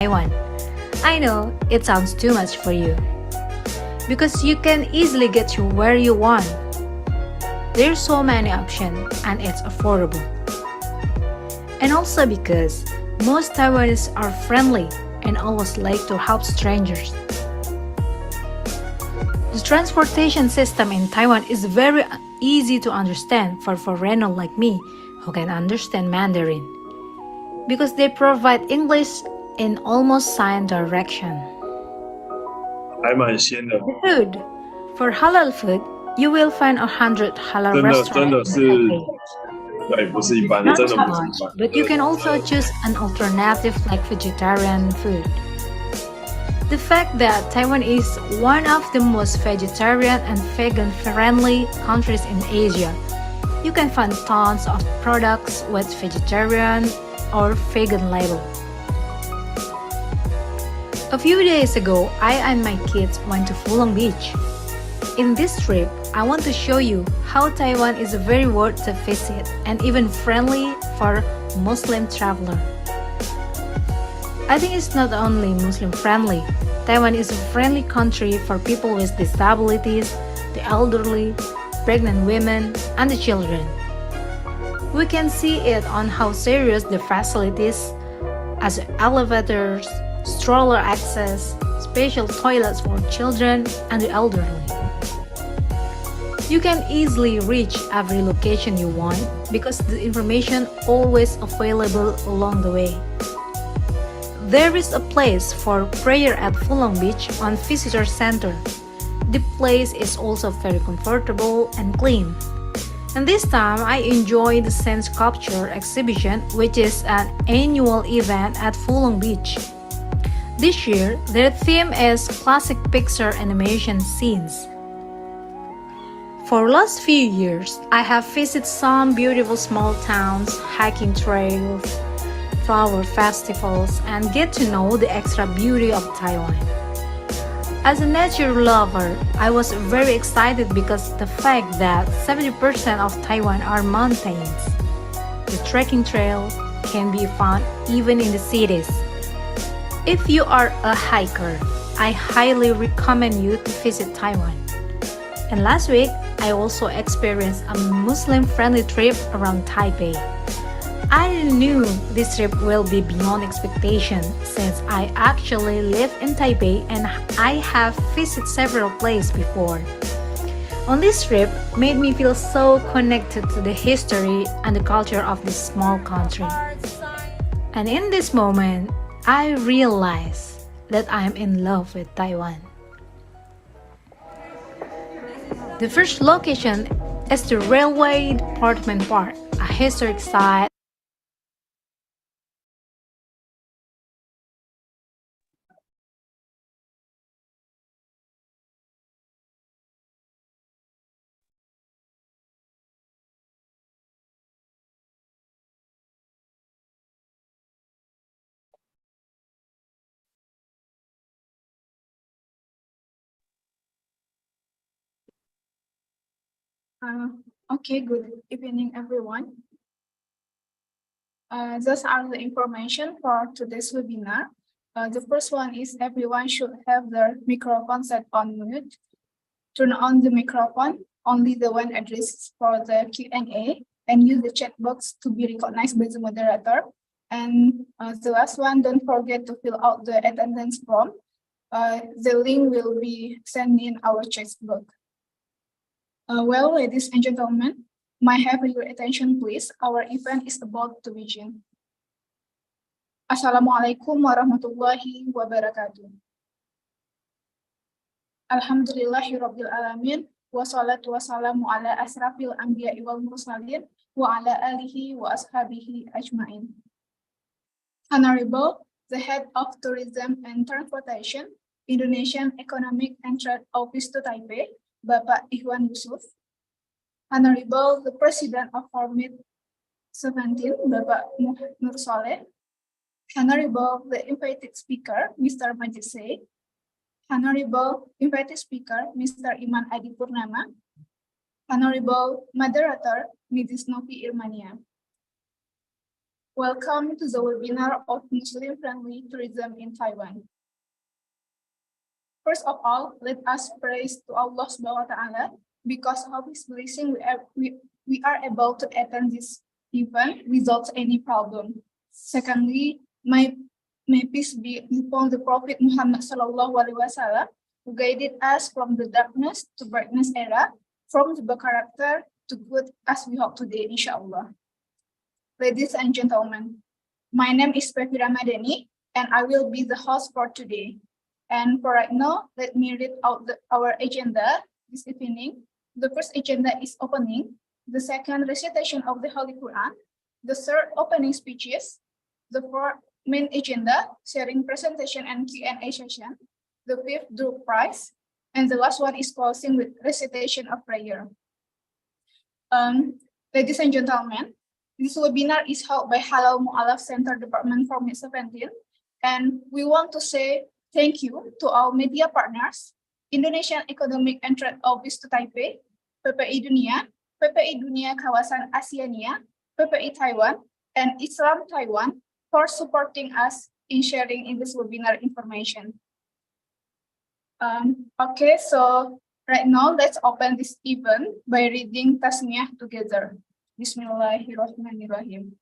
Taiwan. I know it sounds too much for you because you can easily get to where you want. There's so many options and it's affordable. And also because most Taiwanese are friendly and always like to help strangers. The transportation system in Taiwan is very easy to understand for foreigners like me who can understand Mandarin because they provide English in almost sign direction. 还蛮鲜的，The food. For halal food, you will find 100 halal 真的 restaurants 真的 in 是， Taipei. 对，不是一般的， Not 真的 too 不是 much, 一般。 but you 对 can also choose an alternative like vegetarian food. The fact that Taiwan is one of the most vegetarian and vegan-friendly countries in Asia, you can find tons of products with vegetarian or vegan label. A few days ago, I and my kids went to Fulong Beach. In this trip, I want to show you how Taiwan is very worth to visit and even friendly for Muslim traveler. I think it's not only Muslim friendly. Taiwan is a friendly country for people with disabilities, the elderly, pregnant women, and the children. We can see it on how serious the facilities as elevators, stroller access, special toilets for children and the elderly. You can easily reach every location you want because the information always available along the way. There is a place for prayer at Fulong Beach on Visitor Center. The place is also very comfortable and clean. And this time I enjoyed the Sand Sculpture exhibition, which is an annual event at Fulong Beach. This year, their theme is classic Pixar animation scenes. For last few years, I have visited some beautiful small towns, hiking trails, flower festivals, and get to know the extra beauty of Taiwan. As a nature lover, I was very excited because the fact that 70% of Taiwan are mountains. The trekking trails can be found even in the cities. If you are a hiker, I highly recommend you to visit Taiwan. And last week, I also experienced a Muslim-friendly trip around Taipei. I knew this trip will be beyond expectation since I actually live in Taipei and I have visited several places before. On this trip made me feel so connected to the history and the culture of this small country. And in this moment, I realized that I am in love with Taiwan. The first location is the Railway Department Park, a historic site. Okay, good evening, everyone. Those are the information for today's webinar. The first one is everyone should have their microphone set on mute. Turn on the microphone, only the one addressed for the Q&A, and use the chat box to be recognized by the moderator. And the last one, don't forget to fill out the attendance form. The link will be sent in our chat box. Well, ladies and gentlemen, may I have your attention, please? Our event is about to begin. Assalamualaikum warahmatullahi wabarakatuh. Alhamdulillahirabbil alamin wassalatu wassalamu ala asrafil anbiya'i wal mursalin wa ala alihi wa ashabihi ajmain. Honorable, the Head of Tourism and Transportation, Indonesian Economic and Trade Office to Taipei, Bapak Ikhwan Yusuf. Honorable, the President of Formit 17, Bapak Nur Soleh. Honorable, the invited speaker, Mr. Majise. Honorable invited speaker, Mr. Iman Adi Purnama. Honorable moderator, Mrs. Novi Irmania. Welcome to the webinar of Muslim-friendly tourism in Taiwan. First of all, let us praise to Allah Subhanahu wa Taala because of His blessing we are able to attend this event without any problem. Secondly, may peace be upon the Prophet Muhammad Sallallahu Alaihi Wasallam, who guided us from the darkness to brightness era, from the bad character to good as we hope today, inshallah. Ladies and gentlemen, my name is Pepi Ramadhani, and I will be the host for today. And for right now, let me read out our agenda this evening. The first agenda is opening, the second recitation of the Holy Quran, the third opening speeches, the fourth main agenda, sharing presentation and Q&A session, the fifth door prize, and the last one is closing with recitation of prayer. Ladies and gentlemen, this webinar is held by Halal Mu'alaf Center Department for May 17, and we want to say thank you to our media partners, Indonesian Economic and Trade Office to Taipei, PPI Dunia Kawasan ASEANIA, PPI Taiwan, and Islam Taiwan for supporting us in sharing in this webinar information. Okay, so right now let's open this event by reading Tasmiyah together. Bismillahirrahmanirrahim.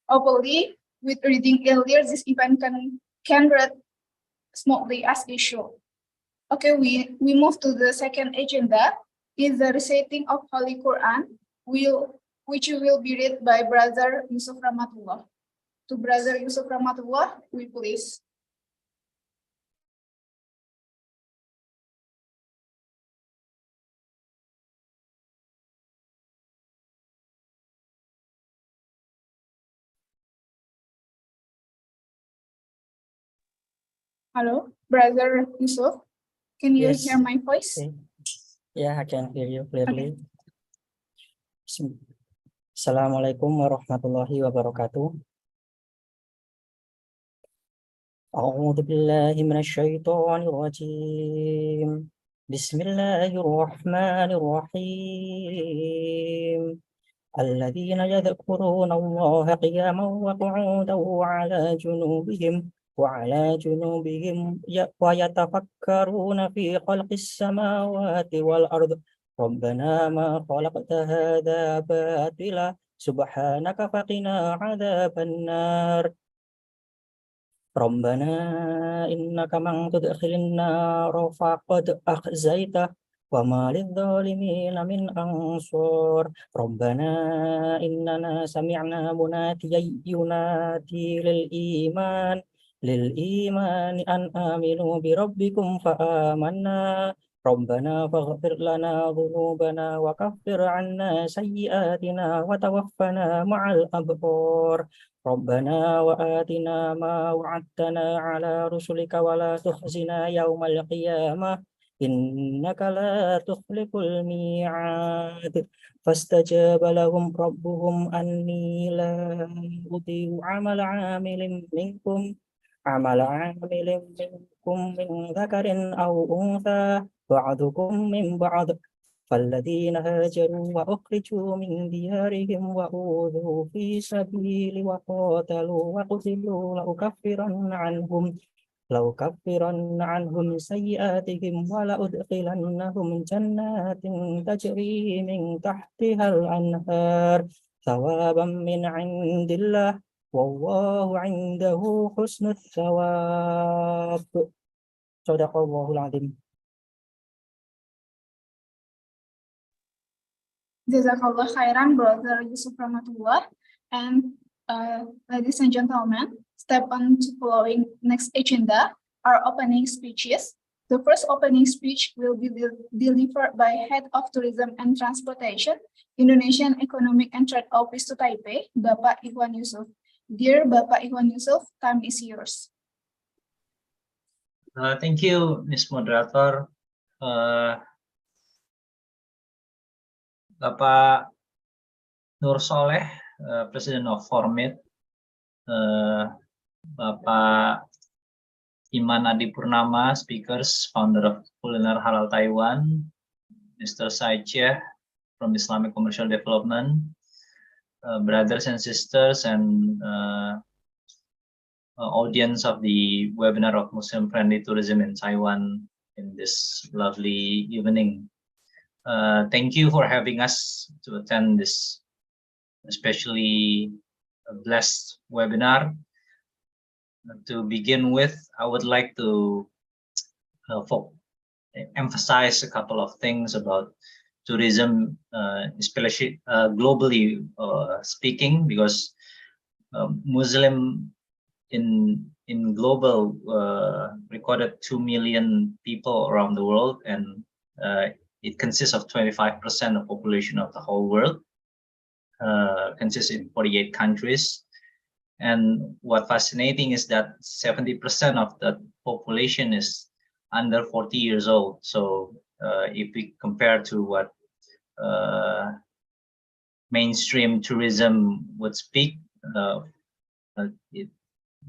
Hopefully, with reading earlier, this event can read smoothly as usual. Okay, we move to the second agenda, is the reciting of Holy Quran, which will be read by Brother Yusuf Rahmatullah. To Brother Yusuf Rahmatullah, we please. Hello, Brother Yusuf. Can you Yes. hear my voice? Okay. Yeah, I can hear you clearly. Assalamualaikum warahmatullahi wabarakatuh. أعوذ بالله من الشيطان الرجيم. بسم الله الرحمن الرحيم. الذين يذكرون الله قياما وقعودا وعلى جنوبهم ويتفكرون في خلق السماوات والأرض ربنا ما خلقت هذا باطلا سبحانك فقنا عذاب النار ربنا إنك من تدخل النار فقد أخزيته وما للظالمين من أنصار ربنا إننا سمعنا مناديا ينادي للإيمان أن آمنوا بربكم فآمنا ربنا فاغفر لنا ذنوبنا وكفر عنا سيئاتنا وتوفنا مع الأبرار ربنا وآتنا ما وعدتنا على رسلك ولا تخزنا يوم القيامة إنك لا تخلف الميعاد فاستجاب لهم ربهم أني لا أضيع عمل عامل منكم من ذكر أو أنثى بعضكم من بعض فالذين هاجروا وأخرجوا من ديارهم وأوذوا في سبيلي وقاتلوا وقتلوا لأكفرن عنهم سيئاتهم ولأدخلنهم جنات تجري من تحتها الأنهار ثوابا من عند الله والله عنده حسن الثواب صدق الله العظيم. Jazakallah khairan, Brother Yusuf Rahmatullah. And ladies and gentlemen, step on to following next agenda, our opening speeches. The first opening speech will be delivered by Head of Tourism and Transportation, Indonesian Economic and Trade Office to Taipei, Bapak Ikhwan Yusuf. Dear Bapak Ikhwan Yusuf, time is yours. Thank you, Ms. Moderator. Bapak Nur Soleh, President of Formit, Bapak Iman Adi Purnama, Speakers, Founder of Kuliner Halal Taiwan, Mr. Saiceh from Islamic Commercial Development, brothers and sisters and audience of the webinar of Muslim-friendly tourism in Taiwan in this lovely evening. Thank you for having us to attend this especially blessed webinar. To begin with, I would like to emphasize a couple of things about tourism, especially globally speaking, because Muslim in global recorded 2 million people around the world, and it consists of 25% of population of the whole world, consists in 48 countries. And what fascinating is that 70% of the population is under 40 years old. So if we compare to what mainstream tourism would speak,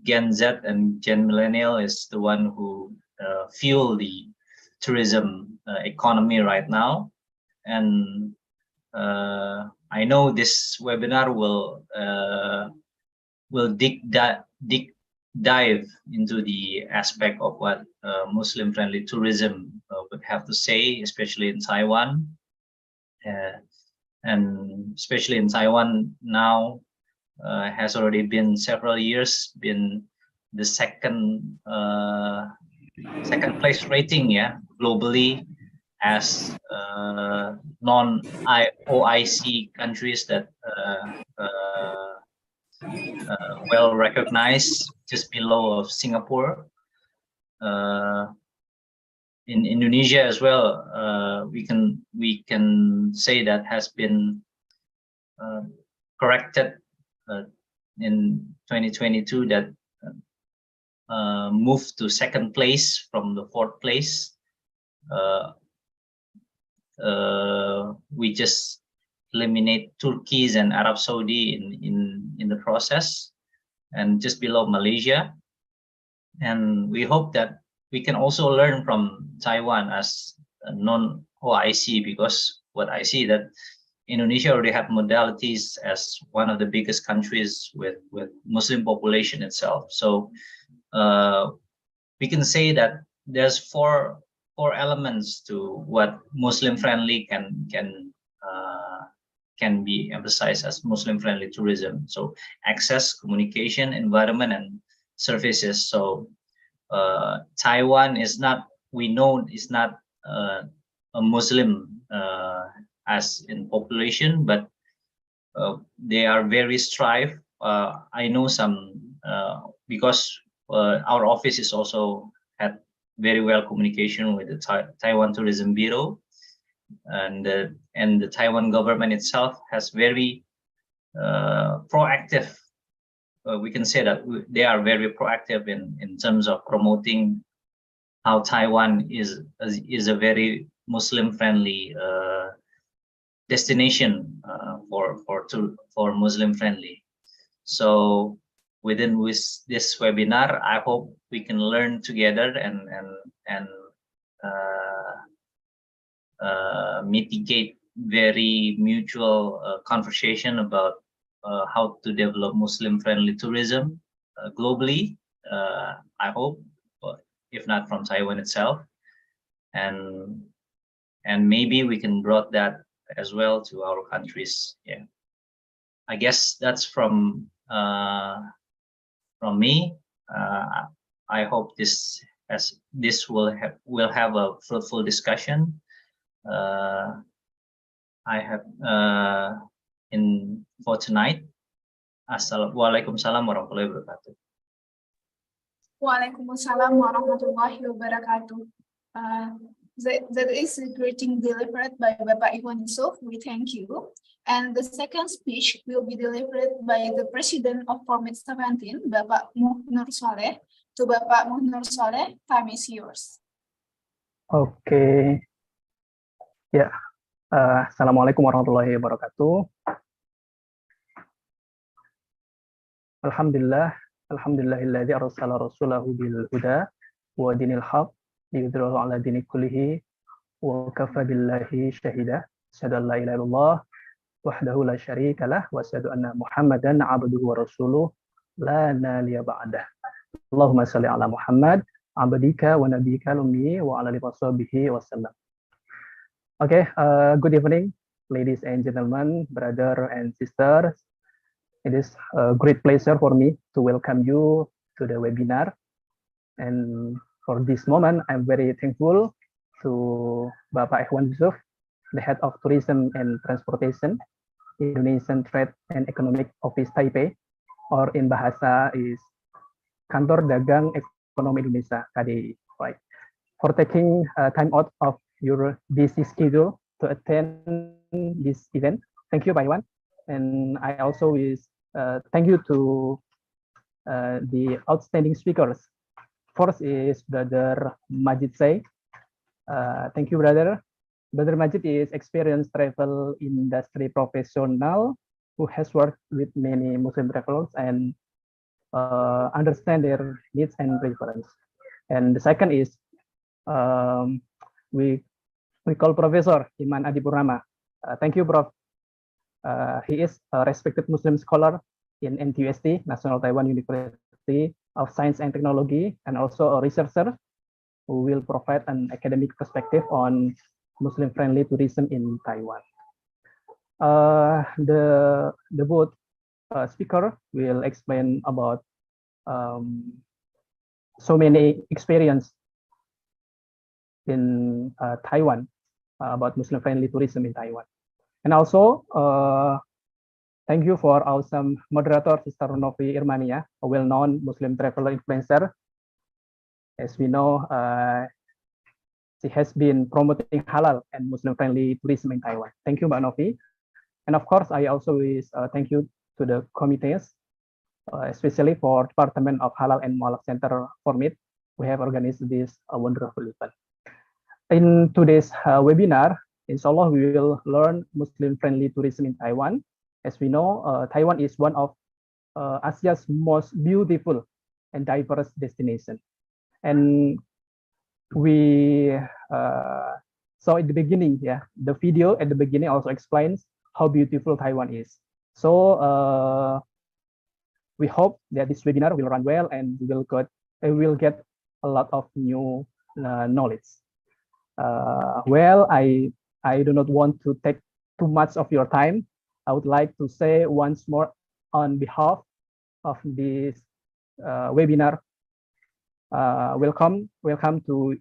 Gen Z and Gen Millennial is the one who fuel the tourism economy right now. And I know this webinar will dive into the aspect of what Muslim-friendly tourism would have to say, especially in Taiwan. And especially in Taiwan now, has already been several years, been the second place rating, globally as non-OIC countries that well recognized, just below of Singapore. In Indonesia as well, we can say that has been corrected in 2022, that moved to second place from the fourth place. We just eliminate Turkey and Arab Saudi in the process, and just below Malaysia. And we hope that we can also learn from Taiwan as a non-OIC, because what I see that Indonesia already have modalities as one of the biggest countries with Muslim population itself. So we can say that there's four elements to what Muslim friendly can be emphasized as Muslim friendly tourism. So access, communication, environment, and services. So Taiwan is not, we know, is not a Muslim as in population, but they are very strive. I know some because our office is also had very well communication with the Taiwan Tourism Bureau, and the Taiwan government itself has very proactive. We can say that they are very proactive in terms of promoting how Taiwan is a very Muslim friendly destination for Muslim friendly. So within this webinar, I hope we can learn together and mitigate very mutual conversation about how to develop Muslim friendly tourism globally. I hope, if not from Taiwan itself, and maybe we can brought that as well to our countries. Yeah, I guess that's from me. I hope this will have a fruitful discussion. I have for tonight. Waalaikumsalam warahmatullahi wabarakatuh. Waalaikumsalam warahmatullahi wabarakatuh. That is a greeting delivered by Bapak Iwan Yusuf. We thank you. And the second speech will be delivered by the President of Formate 17, Bapak Nur Saleh. To Bapak Nur Saleh, time is yours. Oke. Ya. Assalamualaikum warahmatullahi wabarakatuh. Alhamdulillahilladzi arsala rasulahu bil huda wa dinil haq liyudhhirahu ala dini kullihi wa kafa billahi syahida. Asyhadu an la ilaha illallah وحده لا شريك له وأشهد أن محمدا عبده ورسوله لا نبي بعده اللهم صل على محمد عبدك ونبيك الأمي وعلى آله وصحبه وسلم. Okay, good evening, ladies and gentlemen, brother and sisters. It is a great pleasure for me to welcome you to the webinar. And for this moment, I'm very thankful to Bapak Ikhwan Yusuf, the head of tourism and transportation, Indonesian Trade and Economic Office Taipei, or in Bahasa is Kantor Dagang Ekonomi Indonesia, KDI, right? For taking time out of your busy schedule to attend this event. Thank you, Pak Iwan. And I also wish thank you to the outstanding speakers. First is Brother Majid Say. Thank you, brother. Brother Majid is experienced travel industry professional who has worked with many Muslim travelers and understand their needs and preference. And the second is we call Professor Iman Adipurnama. Thank you, Prof. He is a respected Muslim scholar in NTUST, National Taiwan University of Science and Technology, and also a researcher who will provide an academic perspective on Muslim-friendly tourism in Taiwan. The both speaker will explain about so many experience in Taiwan about Muslim-friendly tourism in Taiwan. And also, thank you for awesome moderator, Sister Novi Irmania, a well-known Muslim traveler influencer. As we know, she has been promoting halal and Muslim-friendly tourism in Taiwan. Thank you, Mbak Novi. And of course, I also wish thank you to the committees, especially for Department of Halal and Mualaf Center for MIT. We have organized this wonderful event. In today's webinar, inshallah, we will learn Muslim-friendly tourism in Taiwan. As we know, Taiwan is one of Asia's most beautiful and diverse destination. And we saw at the beginning, the video at the beginning also explains how beautiful Taiwan is. So we hope that this webinar will run well and we will get a lot of new knowledge. Well, I do not want to take too much of your time. I would like to say once more on behalf of this webinar, welcome to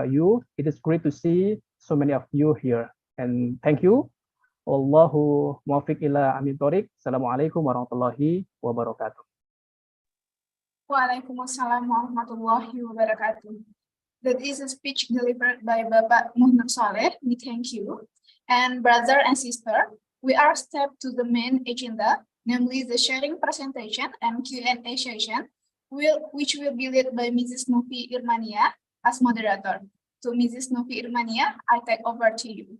you. It is great to see so many of you here, and thank you. Wallahu muwaffiq ila amin thoriq. Assalamualaikum warahmatullahi wabarakatuh. Waalaikumsalam warahmatullahi wabarakatuh. That is a speech delivered by Bapak Muhammad Saleh. We thank you. And brother and sister, we are step to the main agenda, namely the sharing presentation and Q&A session, which will be led by Mrs. Novi Irmania as moderator. To Mrs. Novi Irmania, I take over to you.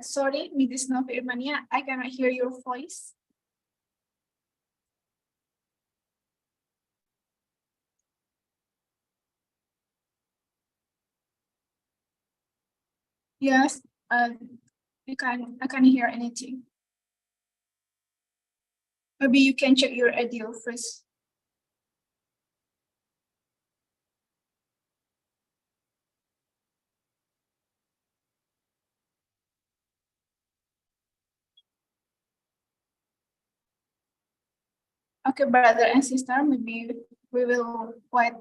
Sorry, Mrs. Novi Irmania, I cannot hear your voice. Yes, I can't hear anything. Maybe you can check your audio first. Okay, brother and sister, maybe we will wait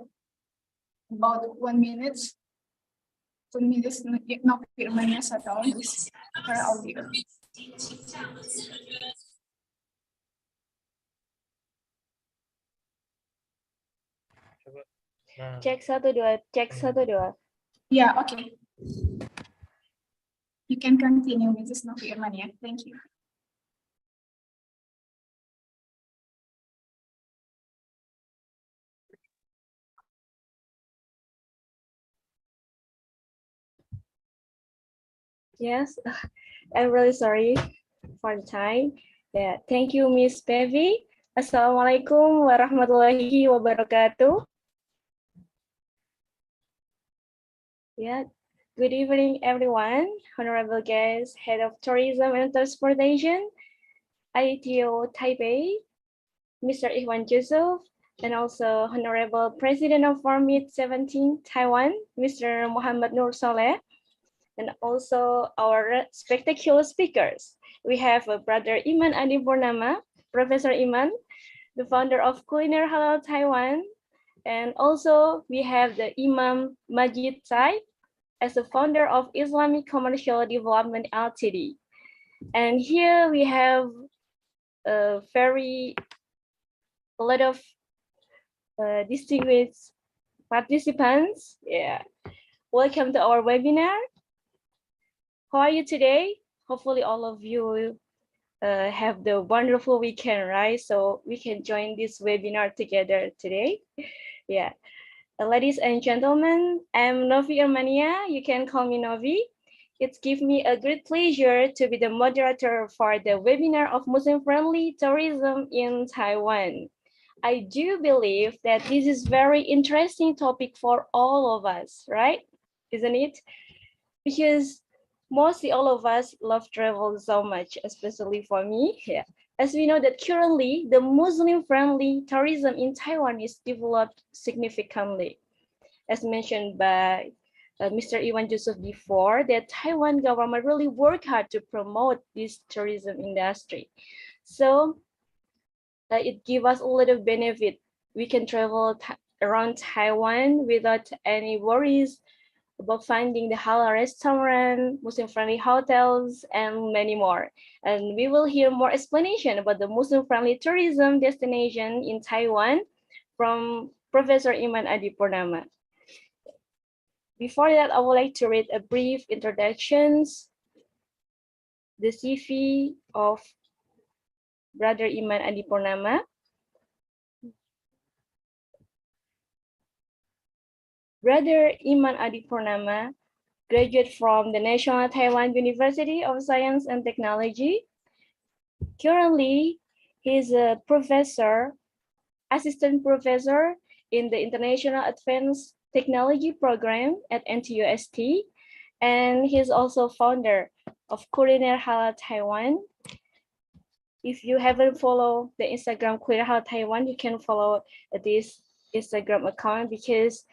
about 1 minute. 2 minutes, Novi Irmania settle this her audio. Cek 1 2, cek 1 2. Yeah, okay. You can continue, Mrs. Novi Irmania. Thank you. Yes, I'm really sorry for the time. Yeah, thank you, Miss Pevi. Assalamualaikum warahmatullahi wabarakatuh. Yeah. Good evening, everyone. Honorable guests, Head of Tourism and Transportation, ITO Taipei, Mr. Iwan Yusuf, and also Honorable President of Formit 17 Taiwan, Mr. Muhammad Nur Saleh, and also our spectacular speakers. We have Brother Iman Adi Purnama, Professor Iman, the founder of Culinary Halal Taiwan, and also we have the Imam Majid Said as the founder of Islamic Commercial Development Ltd. And here we have a lot of distinguished participants. Yeah, welcome to our webinar. How are you today? Hopefully all of you have the wonderful weekend, right? So we can join this webinar together today. Yeah. Ladies and gentlemen, I'm Novi Irmania. You can call me Novi. It gives me a great pleasure to be the moderator for the webinar of Muslim-friendly tourism in Taiwan. I do believe that this is very interesting topic for all of us, right? Isn't it? Because mostly all of us love travel so much, especially for me. Yeah. As we know that currently the Muslim-friendly tourism in Taiwan is developed significantly. As mentioned by Mr. Iwan Yusuf before, that Taiwan government really work hard to promote this tourism industry. So it gives us a lot of benefit. We can travel around Taiwan without any worries about finding the halal restaurant, Muslim-friendly hotels, and many more. And we will hear more explanation about the Muslim-friendly tourism destination in Taiwan from Professor Iman Adi Purnama. Before that, I would like to read a brief introductions, the CV of Brother Iman Adi Purnama. Brother Iman Adi Purnama graduated from the National Taiwan University of Science and Technology. Currently, he is a professor, assistant professor in the International Advanced Technology Program at NTUST, and he's also founder of Culinary Halal Taiwan. If you haven't followed the Instagram Culinary Halal Taiwan, you can follow this Instagram account because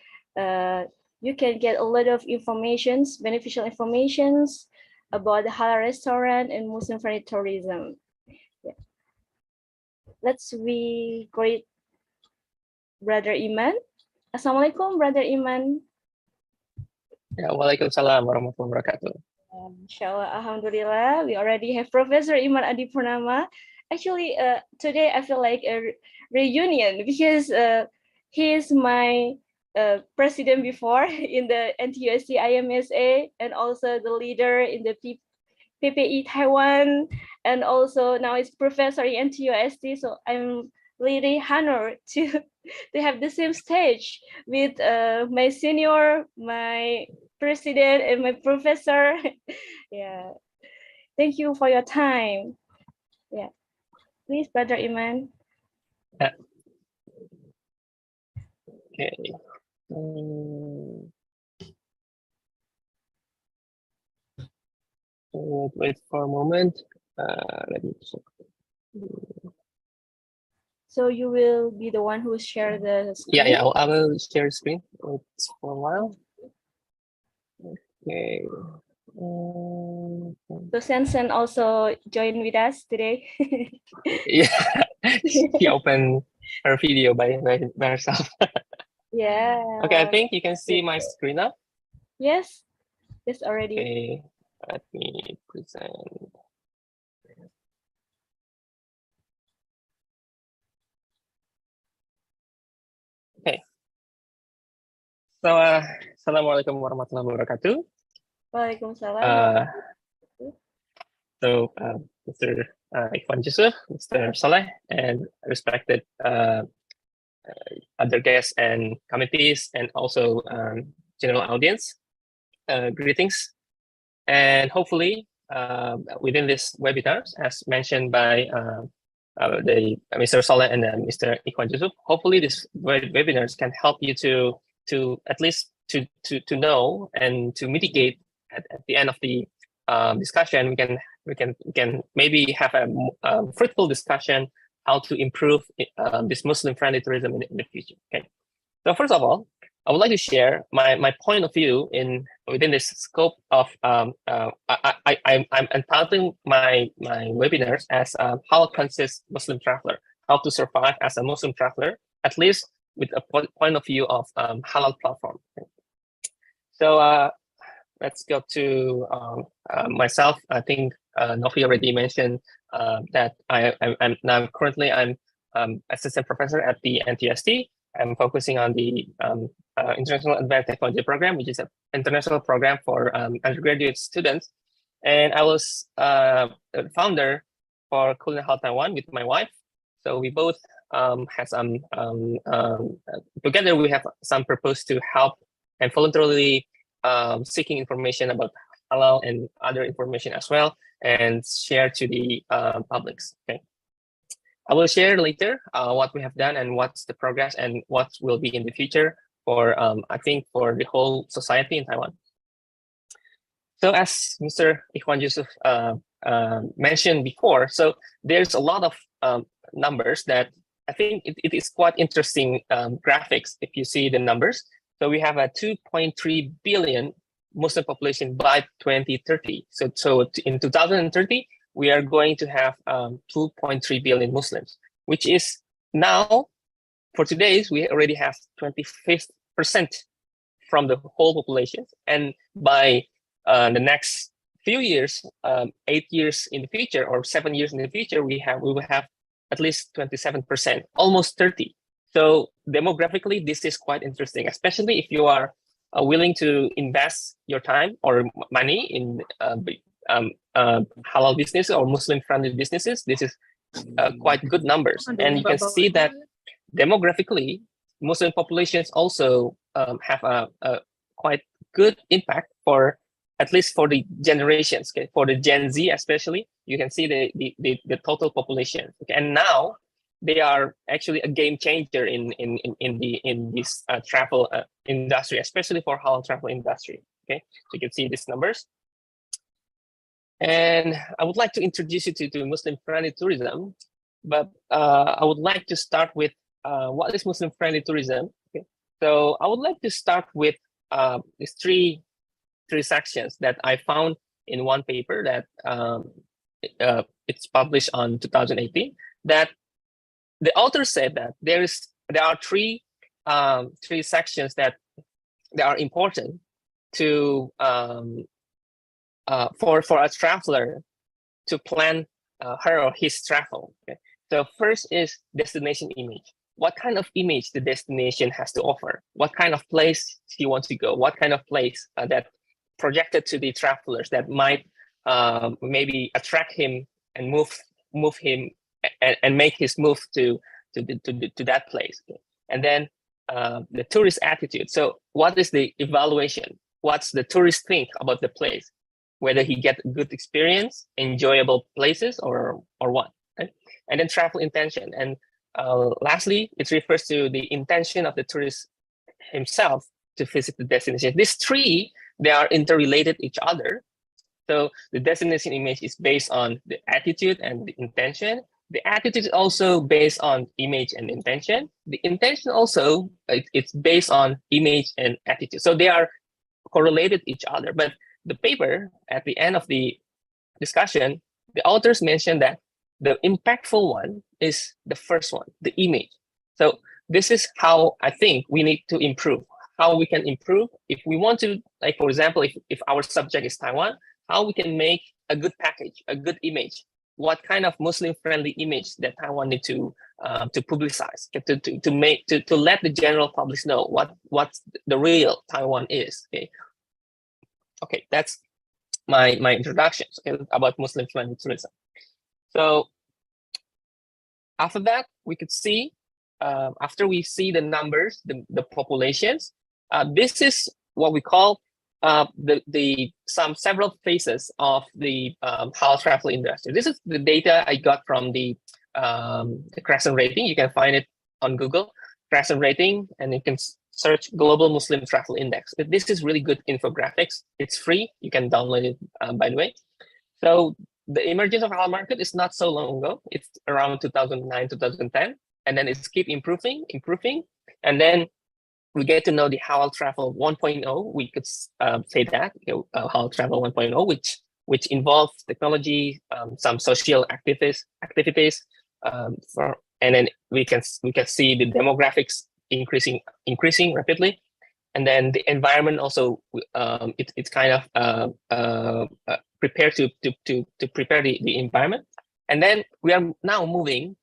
you can get a lot of informations, beneficial informations about the halal restaurant and Muslim-friendly tourism. Yeah. Let's greet Brother Iman. Assalamualaikum, Brother Iman. Ya, Waalaikumsalam warahmatullahi wabarakatuh. Inshallah, Alhamdulillah, we already have Professor Iman Adi Purnama. Actually, today I feel like a reunion because he is my president before in the NTUST IMSA and also the leader in the PPE Taiwan, and also now is professor in NTUST. So I'm really honored to have the same stage with my senior, my president, and my professor. Yeah, thank you for your time. Yeah, please, Brother Iman. Yeah. Okay. Wait for a moment. Let me check. So you will be the one who share the screen? Yeah, I will share screen. Wait for a while. Okay. So Sensen also joined with us today. Yeah, she opened her video by herself. Yeah. Okay, I think you can see my screen now. Yes, yes, already. Okay, let me present. Okay. So, Assalamualaikum warahmatullahi wabarakatuh. Waalaikumsalam. So, Mr. Iwan Yusuf, Mr. Saleh, and respected other guests and committees, and also general audience, greetings. And hopefully, within this webinar, as mentioned by Mr. Saleh and Mr. Iwan Yusuf, hopefully this webinars can help you to at least to know and to mitigate at the end of the discussion, we can maybe have a fruitful discussion how to improve this Muslim-friendly tourism in the future. Okay. So first of all, I would like to share my point of view within this scope of I'm entitling my webinars as a halal conscious Muslim traveler, how to survive as a Muslim traveler, at least with a point of view of halal platform. Okay. So let's go to myself. I think Nofi already mentioned that I'm now currently I'm assistant professor at the NTST. I'm focusing on the International Advanced Technology Program, which is an international program for undergraduate students. And I was the founder for Culinary Health Taiwan with my wife. So we both had some, together we have some purpose to help and voluntarily seeking information about halal and other information as well, and share to the publics. Okay. I will share later what we have done and what's the progress and what will be in the future for, I think, for the whole society in Taiwan. So as Mr. Ikhwan Yusuf mentioned before, so there's a lot of numbers that I think it is quite interesting graphics if you see the numbers. So we have a 2.3 billion Muslim population by 2030. So in 2030, we are going to have 2.3 billion Muslims, which is now, for today, we already have 25% from the whole population. And by the next few years, 8 years in the future or 7 years in the future, we will have at least 27%, almost 30. So demographically, this is quite interesting, especially if you are willing to invest your time or money in halal business or Muslim-friendly businesses. This is quite good numbers, and you can see that demographically, Muslim populations also have a quite good impact for at least for the generations. Okay, for the Gen Z especially, you can see the total population. Okay, and now they are actually a game changer in this travel industry, especially for halal travel industry. Okay, so you can see these numbers. And I would like to introduce you to Muslim-friendly tourism, but I would like to start with what is Muslim-friendly tourism. Okay, so I would like to start with these three sections that I found in one paper that it's published on 2018. That the author said that there are three sections that are important to for a traveler to plan her or his travel. Okay? So first is destination image. What kind of image the destination has to offer? What kind of place he wants to go? What kind of place that projected to the travelers that might maybe attract him and move him and make his move to that place. Okay? And then the tourist attitude. So what is the evaluation? What's the tourist think about the place? Whether he get a good experience, enjoyable places, or what? Okay? And then travel intention. And lastly, it refers to the intention of the tourist himself to visit the destination. These three, they are interrelated each other. So the destination image is based on the attitude and the intention. The attitude is also based on image and intention. The intention also, it's based on image and attitude. So they are correlated each other. But the paper, at the end of the discussion, the authors mentioned that the impactful one is the first one, the image. So this is how I think we need to improve, how we can improve. If we want to, like, for example, if our subject is Taiwan, how we can make a good package, a good image. What kind of Muslim-friendly image that Taiwan need to publicize, to let the general public know what the real Taiwan is. Okay, that's my introduction about Muslim-friendly tourism. So after that, we could see after we see the numbers, the populations. This is what we call several phases of the halal travel industry. This is the data I got from the Crescent rating. You can find it on Google, Crescent rating, and you can search Global Muslim Travel Index. But this is really good infographics. It's free. You can download it, by the way. So the emergence of halal market is not so long ago. It's around 2009, 2010. And then it's keep improving. And then we get to know the halal travel 1.0. We could say that, halal travel 1.0, which involves technology, some social activities, and then we can see the demographics increasing rapidly, and then the environment also it's kind of prepared to prepare the environment, and then we are now moving,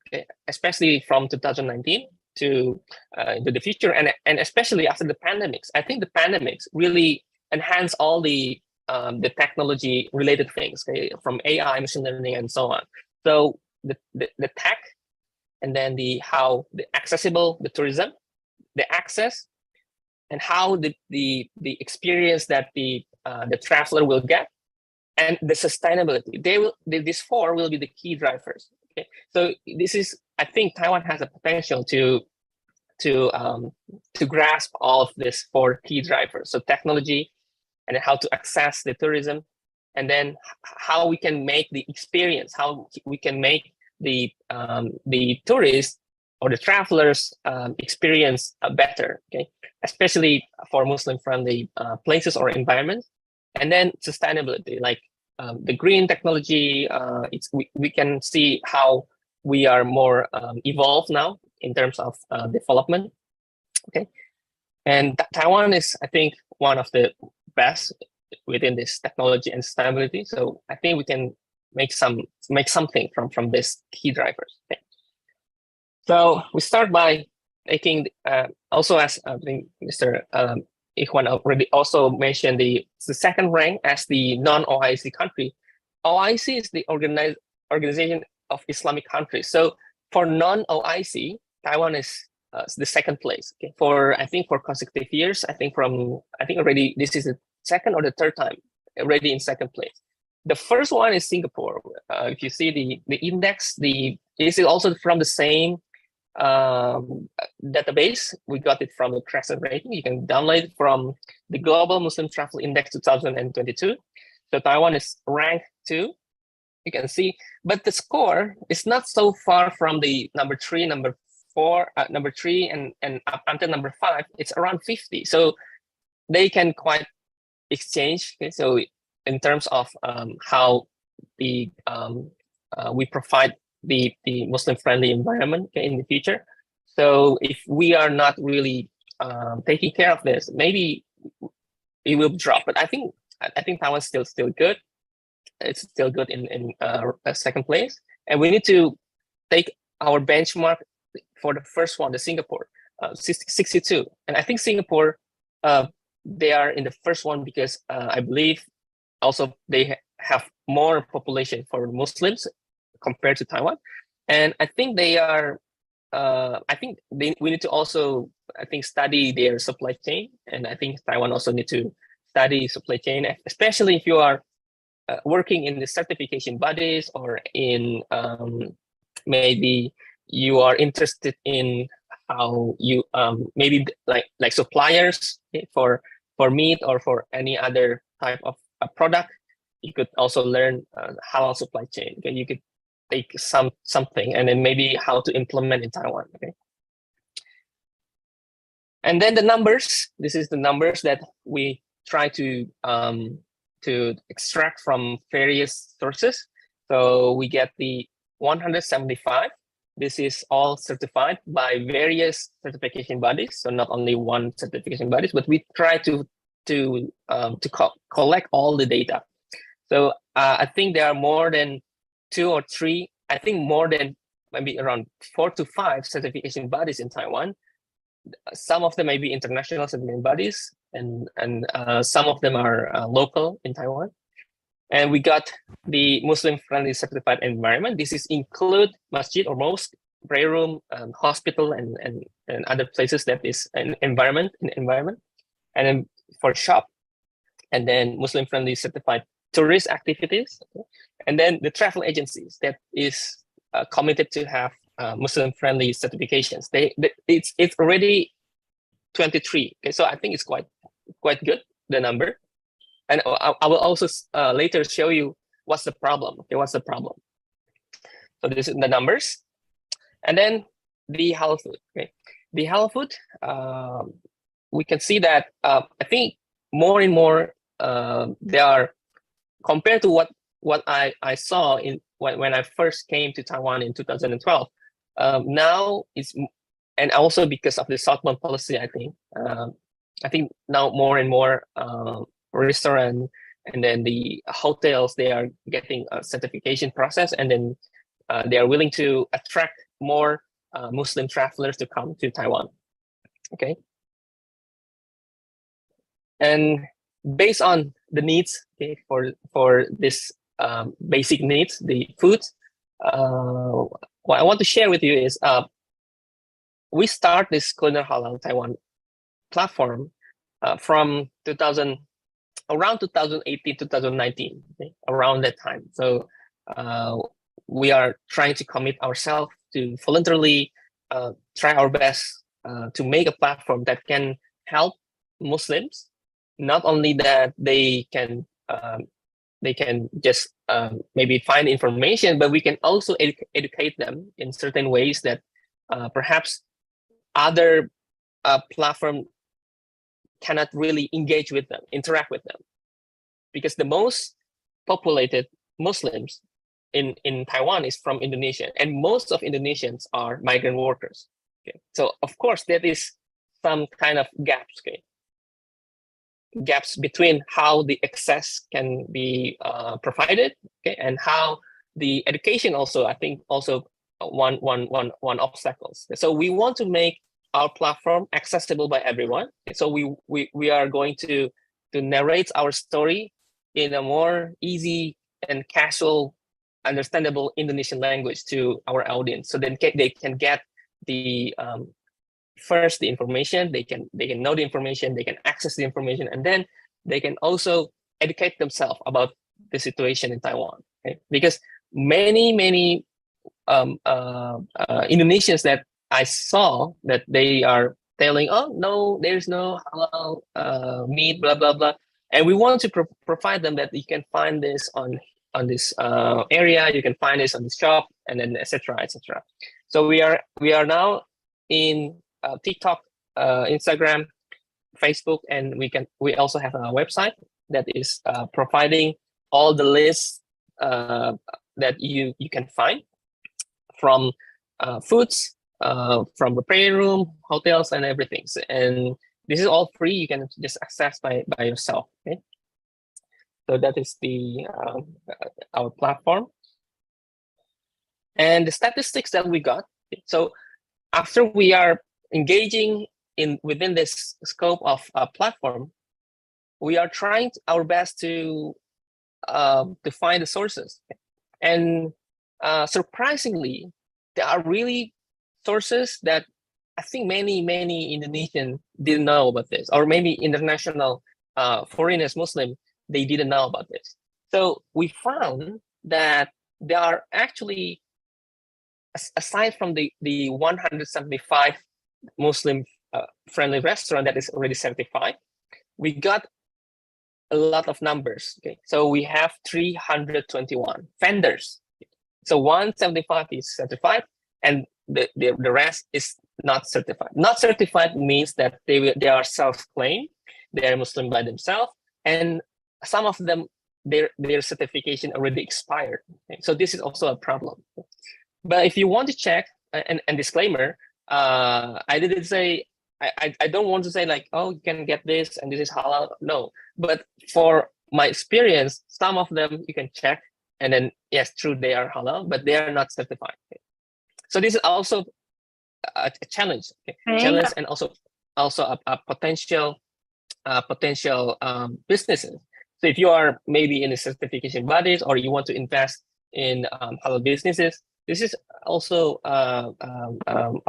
especially from 2019 to into the future, and especially after the pandemics. I think the pandemics really enhance all the technology related things, okay, from AI, machine learning, and so on. So the tech, and then the accessible, the tourism, the access, and how the experience that the traveler will get, and the sustainability. These four will be the key drivers. Okay, so this is, I think Taiwan has a potential to grasp all of these four key drivers. So technology, and how to access the tourism, and then how we can make the experience, how we can make the tourists or the travelers experience better, okay, especially for Muslim-friendly places or environments. And then sustainability, like the green technology. We can see how we are more evolved now in terms of development, okay. And Taiwan is, I think, one of the best within this technology and sustainability. So I think we can make something from these key drivers. Okay. So we start by taking also, as I think Mr. Ikhwan already also mentioned, the second rank as the non-OIC country. OIC is the Organization of Islamic Countries. So for non-OIC, Taiwan is the second place. Okay, for consecutive years. I think already this is the second or the third time already in second place. The first one is Singapore. If you see the index, this is also from the same database. We got it from the Crescent rating. You can download it from the Global Muslim Travel Index 2022. So Taiwan is ranked 2. You can see, but the score is not so far from the number 3, number 4, number 3, and up until number 5. It's around 50. So they can quite exchange. Okay? So in terms of how we provide the Muslim-friendly environment, okay, in the future. So if we are not really taking care of this, maybe it will drop. But I think Taiwan's still good. It's still good in second place, and we need to take our benchmark for the first one, the Singapore, 62. And I think Singapore, they are in the first one because I believe also they have more population for Muslims compared to Taiwan. And I think they are, we need to also, study their supply chain. And I think Taiwan also need to study supply chain, especially if you are working in the certification bodies, or in maybe you are interested in how you maybe like suppliers, okay, for meat or for any other type of a product. You could also learn halal supply chain. Okay, you could take something and then maybe how to implement in Taiwan. Okay, and then the numbers. This is the numbers that we try to extract from various sources. So we get the 175. This is all certified by various certification bodies. So not only one certification bodies, but we try to collect all the data. So I think there are more than 2 or 3. I think more than maybe around 4 to 5 certification bodies in Taiwan. Some of them may be international certification bodies, and some of them are local in Taiwan. And we got the Muslim-friendly certified environment. This is include masjid or mosque, prayer room, hospital, and other places that is an environment. And then for shop, and then Muslim-friendly certified tourist activities, okay? And then the travel agencies that is committed to have Muslim-friendly certifications. It's already 23. Okay, so I think it's quite good, the number. And I will also later show you what's the problem. Okay, what's the problem? So this is the numbers, and then the halal food. Okay, the halal food. We can see that I think more and more they are, compared to what I saw in when I first came to Taiwan in 2012. Now it's, and also because of the southbound policy, I think now more and more restaurant and then the hotels, they are getting a certification process, and then they are willing to attract more Muslim travelers to come to Taiwan. Okay, and based on the needs, okay, for this basic needs, the food, what I want to share with you is we start this Culinary Halal Taiwan platform from around 2018, 2019, okay, around that time. So we are trying to commit ourselves to voluntarily try our best to make a platform that can help Muslims. Not only that they can just maybe find information, but we can also educate them in certain ways that perhaps other platform cannot really engage with them, interact with them, because the most populated Muslims in Taiwan is from Indonesia, and most of Indonesians are migrant workers. Okay, so of course there is some kind of gaps. Okay, gaps between how the access can be provided, okay, and how the education also, I think, also one obstacles. So we want to make our platform accessible by everyone. So we are going to narrate our story in a more easy and casual, understandable Indonesian language to our audience, so then they can get the first the information, they can know the information, they can access the information, and then they can also educate themselves about the situation in Taiwan. Okay? Because many Indonesians that I saw, that they are telling, oh no, there's no halal meat, blah blah blah, and we want to provide them that you can find this on this area, you can find this on this shop, and then etc. etc. So we are now in TikTok, Instagram, Facebook, and we also have a website that is providing all the lists that you can find from foods, from the prayer room, hotels, and everything. And this is all free. You can just access by yourself. Okay, so that is the our platform and the statistics that we got. So after we are engaging within this scope of a platform, we are trying our best to find the sources, and surprisingly, there are really sources that I think many Indonesians didn't know about this, or maybe international foreigners, Muslim, they didn't know about this. So we found that there are actually, aside from the 175 Muslim friendly restaurant that is already certified, we got a lot of numbers. Okay, so we have 321 vendors. So 175 is certified, and the rest is not certified. Not certified means that they are self-claimed, they are Muslim by themselves, and some of them their certification already expired. Okay? So this is also a problem. But if you want to check, and disclaimer, I didn't say, I don't want to say like, oh, you can get this and this is halal. No, but for my experience, some of them you can check, and then yes, true, they are halal, but they are not certified. Okay? So this is also a challenge, okay? Challenge, and also a potential businesses. So if you are maybe in the certification bodies, or you want to invest in halal businesses, this is also a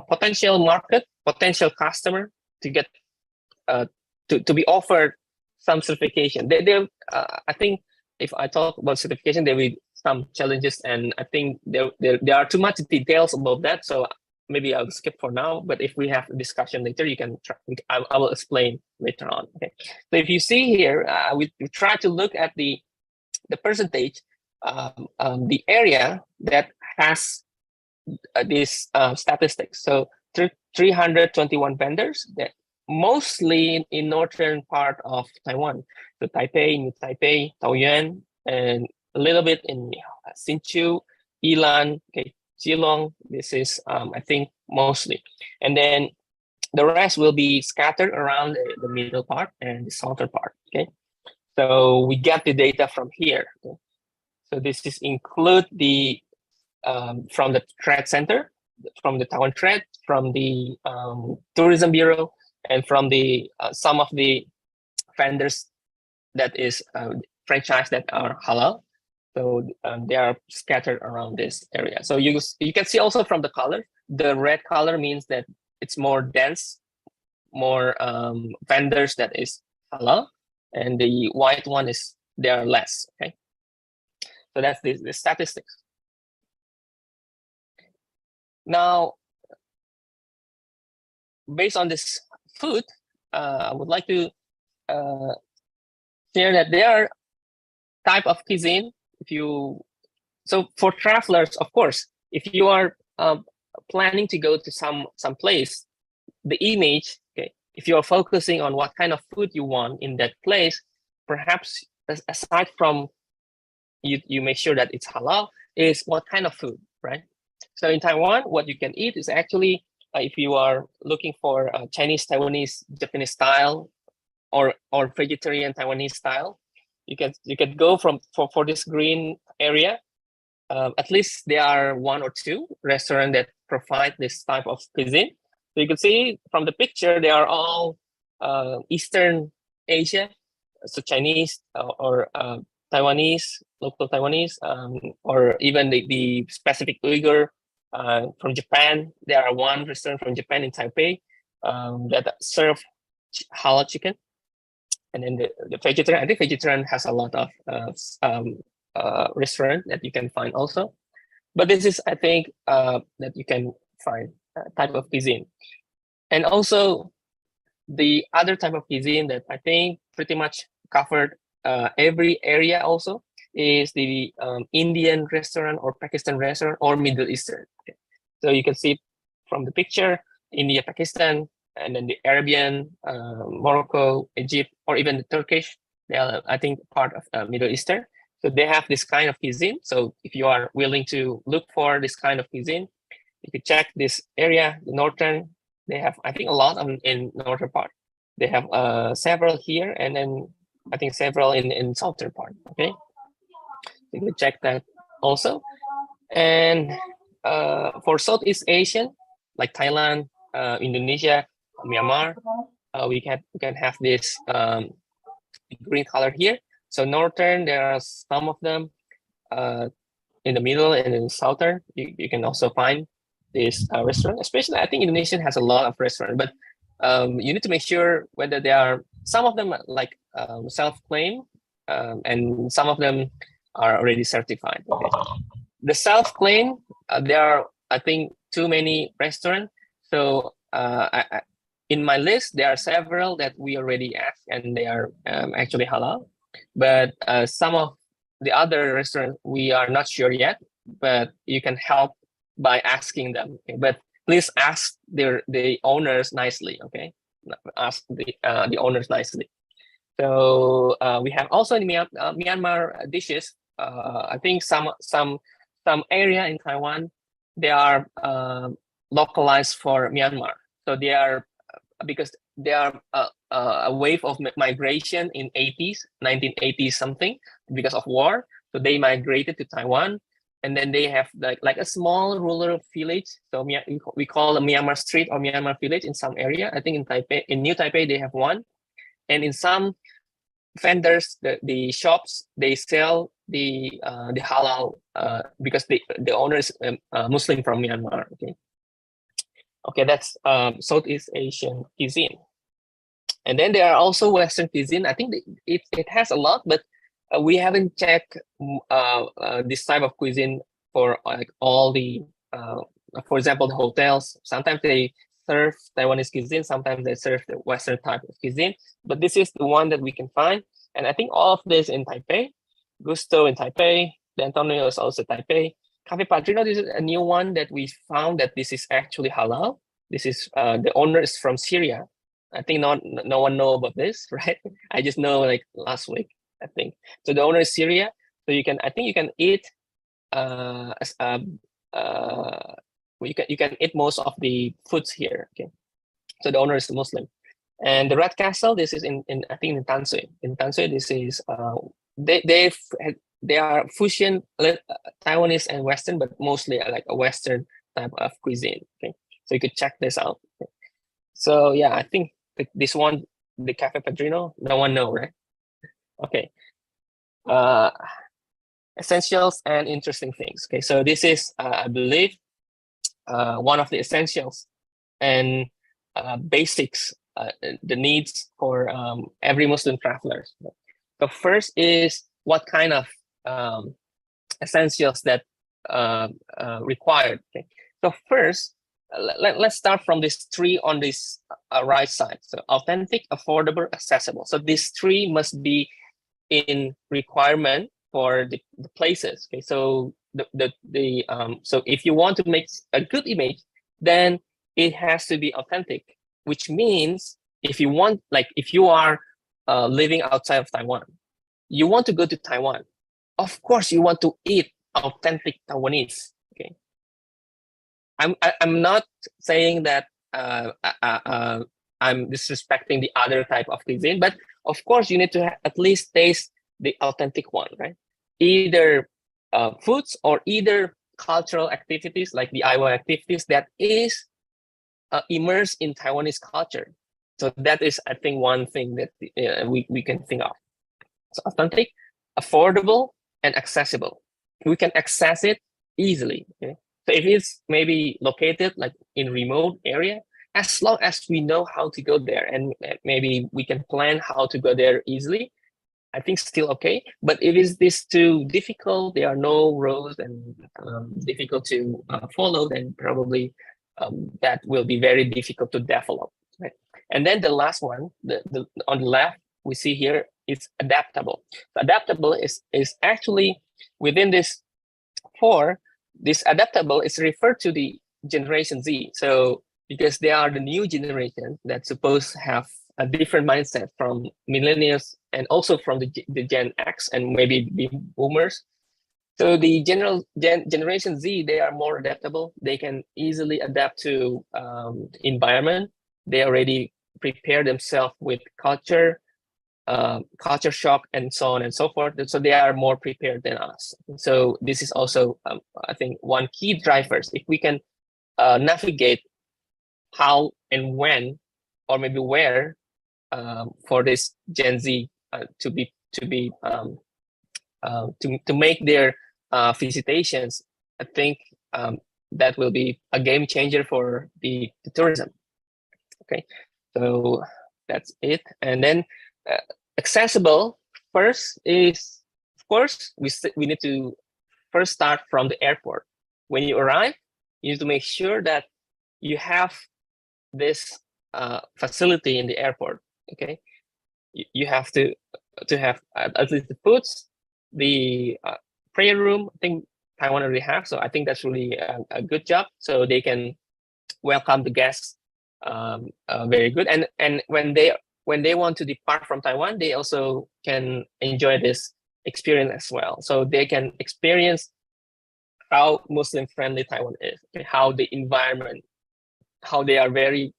potential market, potential customer to get to be offered some certification. I think if I talk about certification, there will be some challenges, and I think there are too much details about that. So maybe I'll skip for now, but if we have a discussion later, you can try, I will explain later on. Okay, so if you see here, we try to look at the percentage, the area that has these statistics. So 321 vendors that mostly in northern part of Taiwan, so Taipei, New Taipei, Taoyuan, and a little bit in Hsinchu, Yilan, okay, Keelung. This is I think mostly, and then the rest will be scattered around the middle part and the southern part. Okay, so we get the data from here. Okay? So this is include the from the trade center, from the Taiwan Trade, from the Tourism Bureau, and from the some of the vendors that is franchise that are halal. So they are scattered around this area. So you can see also from the color, the red color means that it's more dense, more vendors that is halal, and the white one is there are less. Okay, so that's the statistics. Now, based on this food, I would like to share that there are type of cuisine. So for travelers, of course, if you are planning to go to some place, the image, okay, if you are focusing on what kind of food you want in that place, perhaps aside from you make sure that it's halal, is what kind of food, right? So in Taiwan, what you can eat is actually, if you are looking for Chinese, Taiwanese, Japanese style, or vegetarian Taiwanese style, you can go for this green area. At least there are 1 or 2 restaurants that provide this type of cuisine. So you can see from the picture, they are all Eastern Asia, so Chinese or Taiwanese, local Taiwanese, or even the specific Uyghur from Japan. There are one restaurant from Japan in Taipei that serve halal chicken. And then the vegetarian, I think vegetarian has a lot of restaurant that you can find also. But this is, I think, that you can find type of cuisine. And also the other type of cuisine that I think pretty much covered every area also is the Indian restaurant or Pakistan restaurant or Middle Eastern. Okay. So you can see from the picture, India, Pakistan, and then the Arabian, Morocco, Egypt, or even the Turkish, they are, I think, part of Middle Eastern. So they have this kind of cuisine. So if you are willing to look for this kind of cuisine, you can check this area, the northern. They have, I think, a lot in northern part. They have several here, and then I think several in southern part. Okay, you can check that also. And for Southeast Asian, like Thailand, Indonesia, Myanmar, we can have this green color here. So northern, there are some of them. In the middle and in southern, you can also find this restaurant. Especially, I think Indonesia has a lot of restaurants, but you need to make sure whether they are, some of them like self-claim, and some of them are already certified. Okay. The self-claim, there are, I think, too many restaurants. So in my list, there are several that we already asked, and they are actually halal. But some of the other restaurants, we are not sure yet, but you can help by asking them. Okay? But please ask the owners nicely, okay? Ask the owners nicely. So we have also in Myanmar dishes. I think some area in Taiwan, they are localized for Myanmar. So they are, because they are a wave of migration in 1980s something, because of war. So they migrated to Taiwan, and then they have like a small rural village. So we call a Myanmar street or Myanmar village in some area. I think in Taipei, in New Taipei, they have one. And in some vendors, the shops, they sell the halal because the owner is Muslim from Myanmar. Okay, that's Southeast Asian cuisine. And then there are also Western cuisine. I think it has a lot, but we haven't checked this type of cuisine for like all the For example, the hotels, sometimes they serve Taiwanese cuisine, sometimes they serve the Western type of cuisine, but this is the one that we can find. And I think all of this in Taipei, Gusto in Taipei, the Antonio is also Taipei. Cafe Padrino, this is a new one that we found that this is actually halal. This is, the owner is from Syria. I think no one know about this, right? I just know like last week, I think. So the owner is Syria. So I think you can eat, you can eat most of the foods here. Okay, so the owner is a Muslim, and the Red Castle. This is in I think in Tansui. In Tansui, this is they are fusion Taiwanese and Western, but mostly like a Western type of cuisine. Okay, so you could check this out. Okay. So yeah, I think this one, the Cafe Padrino, no one know, right? Okay. Essentials and interesting things. Okay, so this is, I believe, one of the essentials and basics, the needs for every Muslim traveler. The first is what kind of essentials that required. Okay, so first, let's start from this three on this right side. So authentic, affordable, accessible. So these three must be in requirement for the places. Okay, so so if you want to make a good image, then it has to be authentic, which means if you want, like if you are living outside of Taiwan, you want to go to Taiwan, of course you want to eat authentic Taiwanese. Okay, I'm not saying that I'm disrespecting the other type of cuisine, but of course you need to at least taste the authentic one, right? Either foods or either cultural activities like the DIY activities that is immersed in Taiwanese culture. So that is, I think, one thing that we can think of. So authentic, affordable, and accessible. We can access it easily. Okay? So if it's maybe located like in remote area, as long as we know how to go there and maybe we can plan how to go there easily, I think still okay. But if it's this too difficult, there are no roads and difficult to follow, then probably that will be very difficult to develop. Right? And then the last one, on the left, we see here is adaptable. So adaptable is actually within this four. This adaptable is referred to the Generation Z. So because they are the new generation that supposed to have a different mindset from millennials and also from the Gen X and maybe the boomers. So the Generation Z, they are more adaptable. They can easily adapt to environment. They already prepare themselves with culture shock, and so on and so forth. So they are more prepared than us. So this is also, I think, one key drivers. If we can navigate how and when, or maybe where, for this Gen Z to make their visitations, I think that will be a game changer for the tourism. Okay, so that's it. And then accessible first is, of course, we need to first start from the airport. When you arrive, you need to make sure that you have this facility in the airport. Okay, you have to have at least the foods, the prayer room. I think Taiwan already have, so I think that's really a good job. So they can welcome the guests very good. And when they want to depart from Taiwan, they also can enjoy this experience as well. So they can experience how Muslim friendly Taiwan is, okay? How the environment, how they are very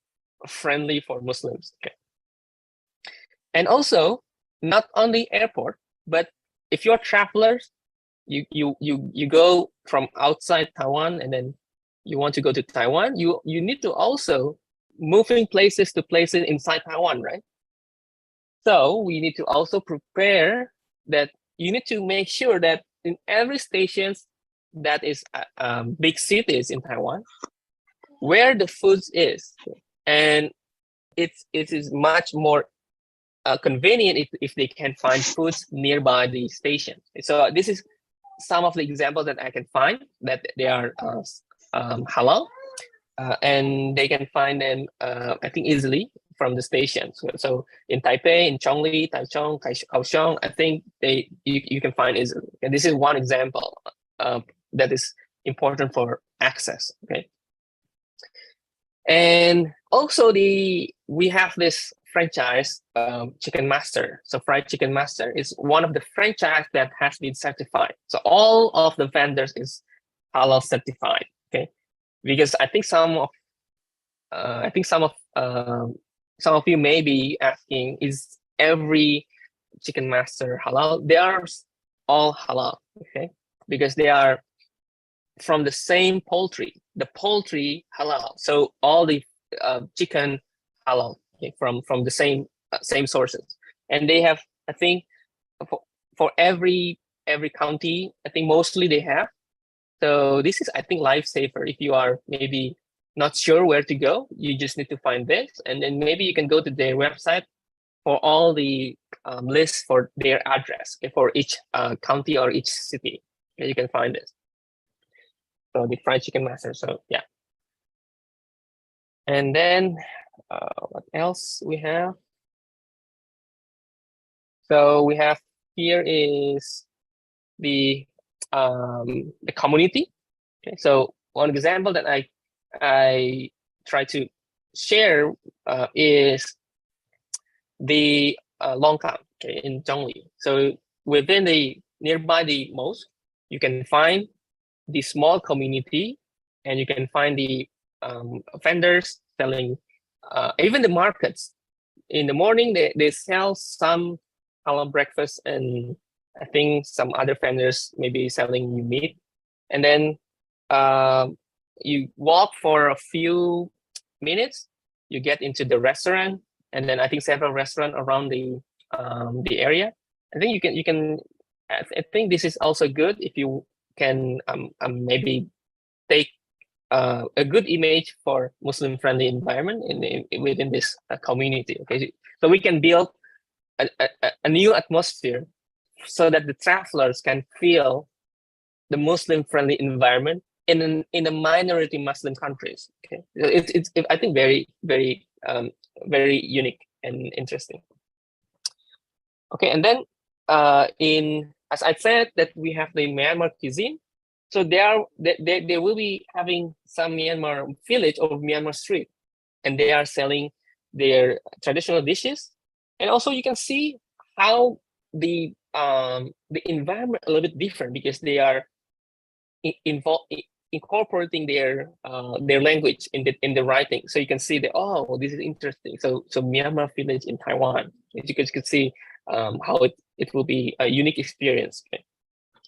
friendly for Muslims. Okay. And also, not only airport, but if you're travelers, you go from outside Taiwan and then you want to go to Taiwan, you need to also moving places to places inside Taiwan, right? So we need to also prepare that you need to make sure that in every stations that is big cities in Taiwan, where the food is, and it is much more convenient if they can find foods nearby the station. So this is some of the examples that I can find that they are halal, and they can find them, I think, easily from the stations. So in Taipei, in Chongli, Taichung, Kaohsiung, I think you can find easily. And this is one example that is important for access. Okay. And also we have this franchise, Chicken Master. So Fried Chicken Master is one of the franchise that has been certified. So all of the vendors is halal certified. Okay, because I think some of you may be asking, is every Chicken Master halal? They are all halal. Okay, because they are from the same poultry, the poultry halal. So all the chicken halal, okay, from the same sources, and they have, I think, for every county, I think mostly they have. So this is, I think, lifesaver. If you are maybe not sure where to go, you just need to find this, and then maybe you can go to their website for all the lists for their address, okay, for each county or each city. Okay, you can find this. So the Fried Chicken Master. So yeah. And then what else we have? So we have here is the community. Okay, so one example that I try to share is the Longkang, okay, in Zhongli. So within the nearby the mosque, you can find the small community, and you can find the vendors selling, even the markets. In the morning, they sell some halal breakfast, and I think some other vendors maybe selling new meat. And then you walk for a few minutes, you get into the restaurant, and then I think several restaurants around the area. I think you can. I think this is also good if you can maybe take a good image for Muslim-friendly environment within this community. Okay, so we can build a new atmosphere so that the travelers can feel the Muslim-friendly environment in a minority Muslim countries. Okay, it's I think very unique and interesting. Okay, and then as I said, that we have the Myanmar cuisine. So they will be having some Myanmar village or Myanmar street, and they are selling their traditional dishes. And also you can see how the environment a little bit different, because they are incorporating their language in the writing. So you can see that, oh, this is interesting. So Myanmar village in Taiwan, you could see how it will be a unique experience. Okay?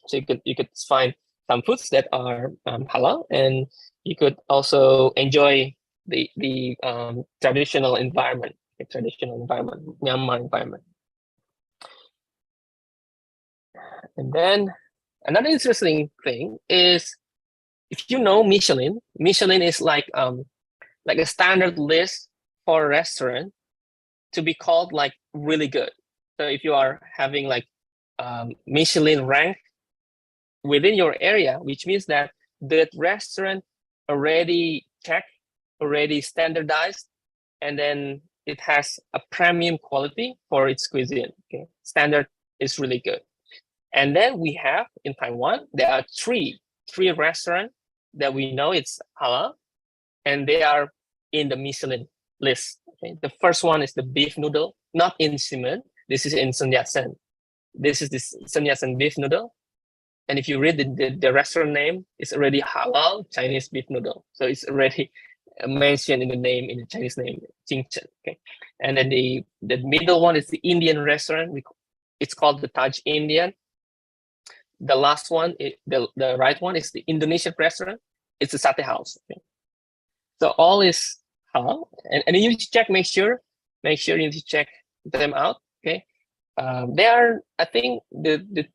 So you could find some foods that are halal, and you could also enjoy the traditional environment, Myanmar environment. And then another interesting thing is, if you know Michelin is like a standard list for a restaurant to be called like really good. So if you are having like Michelin rank within your area, which means that the restaurant already checked, already standardized, and then it has a premium quality for its cuisine. Okay, standard is really good. And then we have in Taiwan, there are three restaurants that we know it's halal, and they are in the Michelin list. Okay, the first one is the beef noodle, not in Ximen. This is in Sun Yat-sen. This is the Sun Yat-sen beef noodle. And if you read the restaurant name, it's already halal Chinese beef noodle. So it's already mentioned in the name, in the Chinese name, Jingchen. Okay, and then the middle one is the Indian restaurant. It's called the Taj Indian. The last one, the right one, is the Indonesian restaurant. It's a satay house. Okay? So all is halal, and you need to check, make sure you need to check them out. Okay, they are, I think the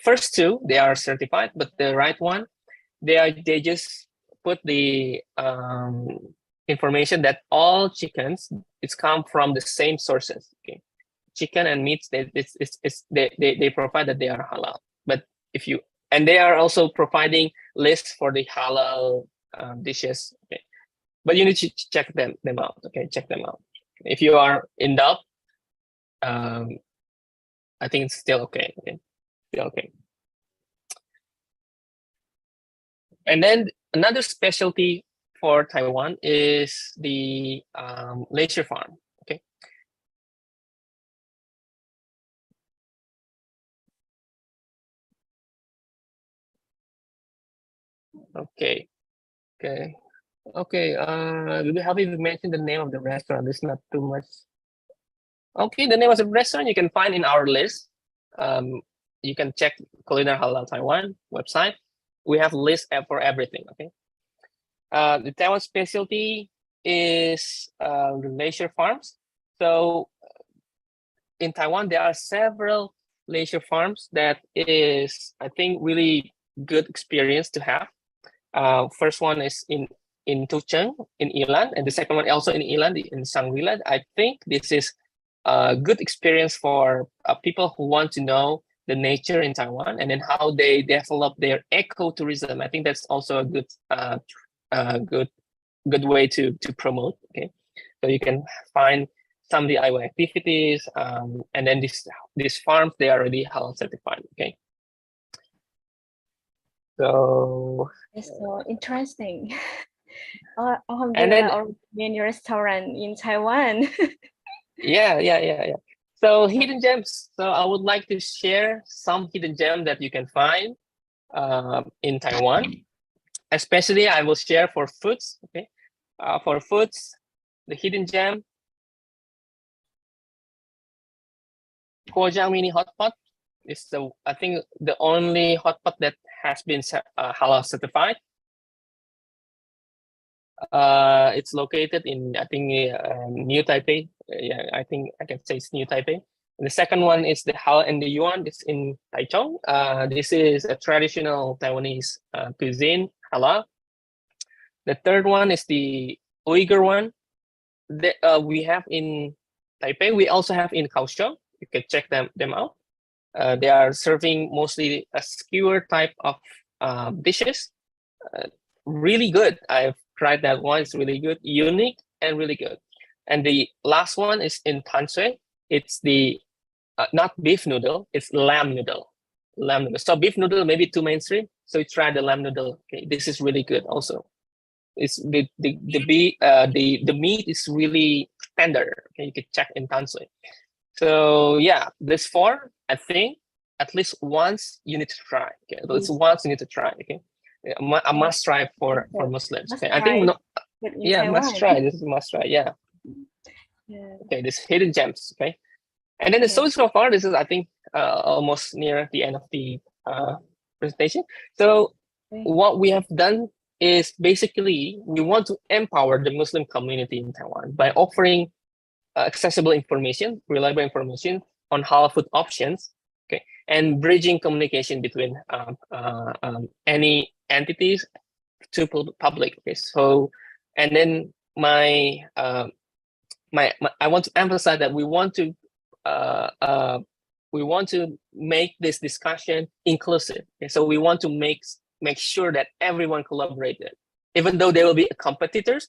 first two, they are certified, but the right one, they just put the information that all chickens come from the same sources. Okay, chicken and meats, they provide that they are halal. But if you And they are also providing lists for the halal dishes. Okay, but you need to check them out. Okay, check them out. If you are in doubt, I think it's still okay. Okay, still okay. And then another specialty for Taiwan is the leisure farm. Okay. Okay. Okay. Okay. Do we have even mentioned the name of the restaurant? It's not too much. Okay, the name of the restaurant you can find in our list. You can check Culinary Halal Taiwan website. We have lists for everything. Okay. The Taiwan specialty is leisure farms. So in Taiwan, there are several leisure farms that is, I think, really good experience to have. First one is in Tucheng, in Ilan, and the second one also in Ilan, in Shangri-La. I think this is a good experience for people who want to know the nature in Taiwan and then how they develop their ecotourism. I think that's also a good good way to promote. Okay, so you can find some DIY activities, and then these farms, they are already halal certified. Okay, so It's so interesting. and Alhamdulillah, then our main restaurant in Taiwan. yeah. So hidden gems. So I would like to share some hidden gem that you can find in Taiwan. Especially, I will share for foods. Okay, for foods, the hidden gem, Kojang Mini Hot Pot is I think the only hot pot that has been halal certified. It's located in, I think, New Taipei. Yeah, I think I can say it's New Taipei. And the second one is the Hal and the Yuan. It's in Taichung. This is a traditional Taiwanese cuisine, halal. The third one is the Uyghur one that we have in Taipei. We also have in Kaohsiung. You can check them out. They are serving mostly a skewer type of dishes. Really good. I've tried that one. It's really good, unique, and really good. And the last one is in Tanshui. It's the not beef noodle. It's lamb noodle. Lamb noodle. So beef noodle maybe too mainstream. So we try the lamb noodle. Okay, this is really good also. It's the meat is really tender. Okay, you can check in Tanshui. So yeah, this four, I think at least once you need to try. Okay, at least once you need to try. Okay, a must try for Muslims. Okay, I think must try. This is must try. Yeah. Okay, this hidden gems. Okay, and then the so far, this is, I think, almost near the end of the presentation. So what we have done is basically we want to empower the Muslim community in Taiwan by offering accessible information, reliable information on halal food options, okay, and bridging communication between any entities to public. Okay, so, and then I want to emphasize that we want to make this discussion inclusive. Okay, so we want to make sure that everyone collaborated, even though there will be competitors.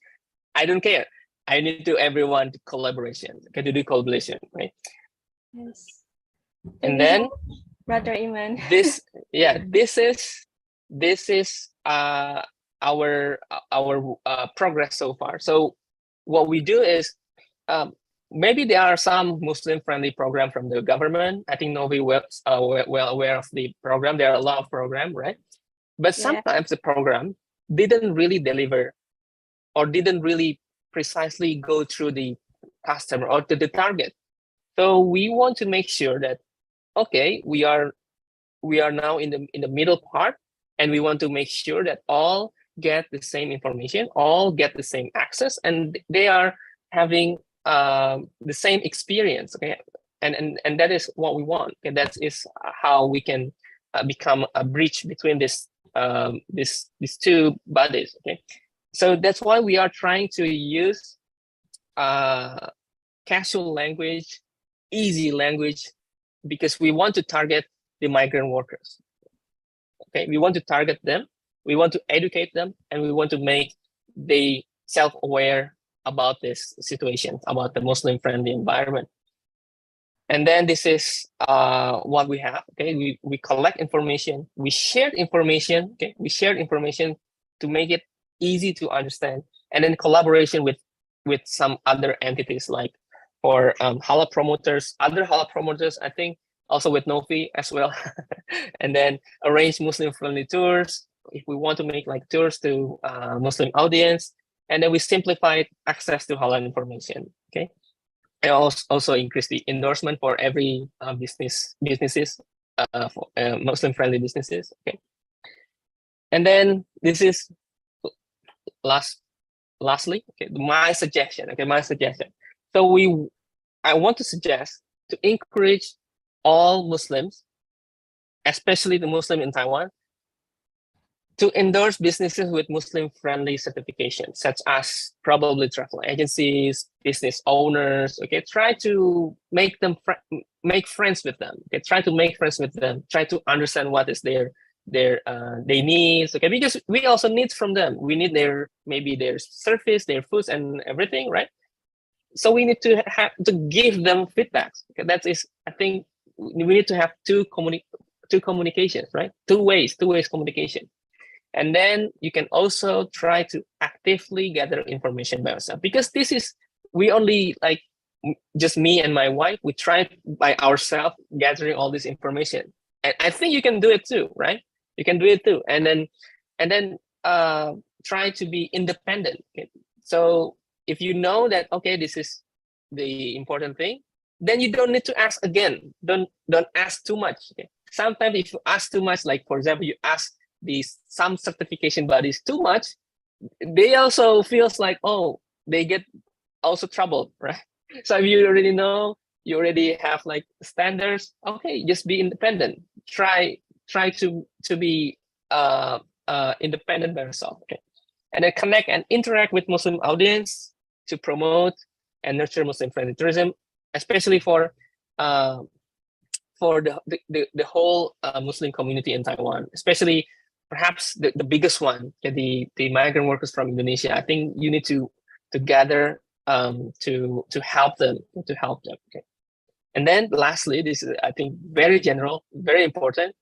I don't care. I need to everyone to collaboration. Okay, to do collaboration, right? Yes. And then, Brother Iman. this is our progress so far. So what we do is maybe there are some Muslim-friendly program from the government. I think Novi was well aware of the program. There are a lot of programs, right? But sometimes the program didn't really deliver or didn't really precisely go through the customer or to the target. So we want to make sure that, okay, we are now in the middle part, and we want to make sure that all get the same information, all get the same access, and they are having the same experience. Okay, and that is what we want. Okay, that is how we can become a bridge between these two bodies. Okay, so that's why we are trying to use casual language, easy language, because we want to target the migrant workers. Okay, we want to target them, we want to educate them, and we want to make they self-aware about this situation, about the Muslim-friendly environment. And then this is what we have. Okay, we collect information, we share information. Okay, we share information to make it easy to understand, and then collaboration with some other entities, like for halal promoters, other halal promoters, I think also with Nofi as well. And then arrange Muslim-friendly tours if we want to make like tours to Muslim audience, and then we simplified access to halal information. Okay. And also increase the endorsement for every businesses, for Muslim-friendly businesses. Okay, and then this is lastly, okay, my suggestion. Okay, my suggestion. So I want to suggest to encourage all Muslims, especially the Muslim in Taiwan, to endorse businesses with Muslim-friendly certifications, such as probably travel agencies, business owners. Okay, try to make them make friends with them. Okay, try to make friends with them. Try to understand what is their needs. Okay, because we also need from them. We need maybe their service, their foods, and everything, right? So we need to have to give them feedbacks. Okay, that is, I think, we need to have two communications, right? Two ways communication. And then you can also try to actively gather information by yourself, because this is, we only like just me and my wife, we try by ourselves gathering all this information. And I think you can do it too, right? You can do it too. And then try to be independent. Okay? So if you know that, okay, this is the important thing, then you don't need to ask again. Don't ask too much. Okay? Sometimes if you ask too much, like for example, you ask some certification bodies too much, they also feels like, oh, they get also troubled, right? So if you already know, you already have like standards, okay, just be independent. Try to be independent by yourself. Okay, and then connect and interact with Muslim audience to promote and nurture Muslim-friendly tourism, especially for the whole Muslim community in Taiwan, especially perhaps the biggest one, the migrant workers from Indonesia. I think you need to gather to help them, Okay. And then lastly, this is, I think, very general, very important.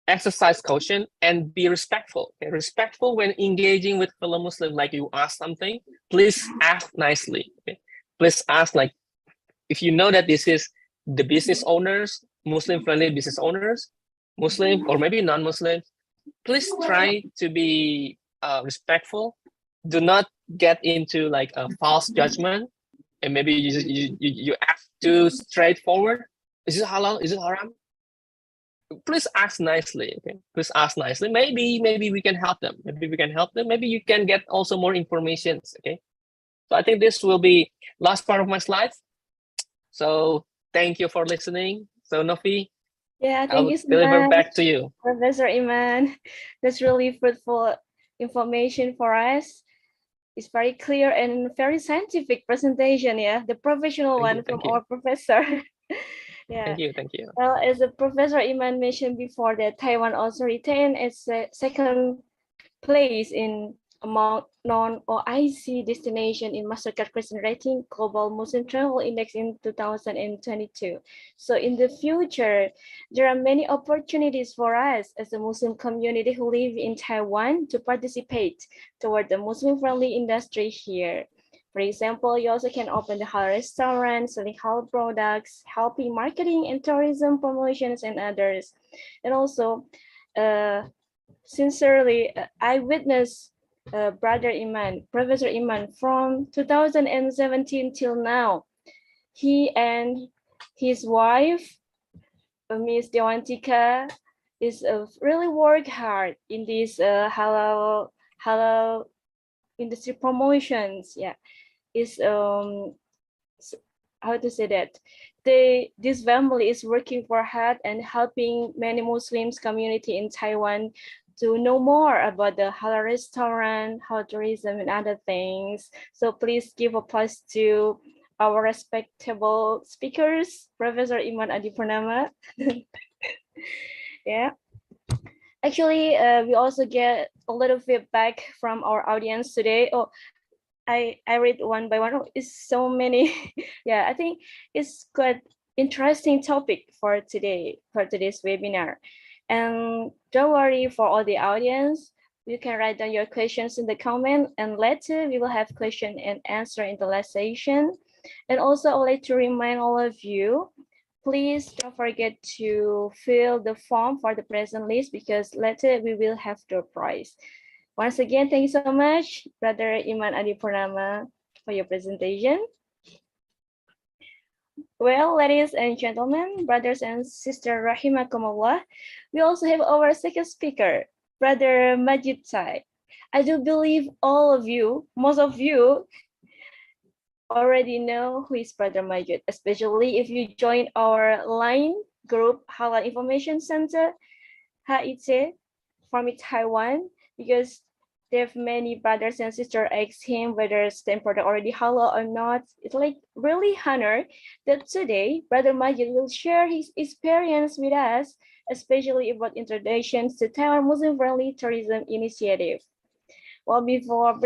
Exercise caution and be respectful. Okay? Respectful when engaging with fellow Muslim. Like you ask something, please ask nicely. Okay? Please ask, like, if you know that this is the business owners, Muslim-friendly business owners, Muslim or maybe non-Muslim, please try to be respectful. Do not get into like a false judgment, and maybe you ask too straightforward. Is it halal? Is it haram? Please ask nicely. Okay, please ask nicely. Maybe we can help them. Maybe you can get also more information. Okay, so I think this will be last part of my slides. So thank you for listening. So Nofi, Yeah, thank I'll you so deliver much, back to you. Professor Iman. That's really fruitful information for us. It's very clear and very scientific presentation. Yeah, the professional one from our professor. Yeah. Thank you. Well, as the Professor Iman mentioned before, that Taiwan also retained its second place in among non-OIC destination in Mastercard Christian Rating Global Muslim Travel Index in 2022. So in the future, there are many opportunities for us as a Muslim community who live in Taiwan to participate toward the Muslim-friendly industry here. For example, you also can open the halal restaurant, selling halal products, helping marketing and tourism promotions and others. And also, sincerely, I witnessed Brother Iman, Professor Iman, from 2017 till now. He and his wife, Miss Dewantika, is really work hard in this halal industry promotions. Yeah, is how to say that this family is working for hard and helping many Muslims community in Taiwan to know more about the halal restaurant, halal tourism, and other things. So please give applause to our respectable speakers, Professor Iman Adi Purnama. Yeah. Actually, we also get a little feedback from our audience today. Oh, I read one by one. Oh, it's so many. Yeah, I think it's quite interesting topic for today, for today's webinar. And don't worry for all the audience, you can write down your questions in the comment, and later we will have question and answer in the last session. And also I would like to remind all of you, please don't forget to fill the form for the present list, because later we will have the prize. Once again, thank you so much, Brother Iman Adipurnama, for your presentation. Well, ladies and gentlemen, brothers and sisters, rahimakumullah, we also have our second speaker, Brother Majid Tai. I do believe all of you, most of you, already know who is Brother Majid, especially if you join our line group, Halal Information Center, HIT, from Taiwan, because there have many brothers and sisters ask him whether stem product already halal or not. It's like really honor that today Brother Majid will share his experience with us, especially about introductions to Taiwan Muslim-friendly tourism initiative. Well, before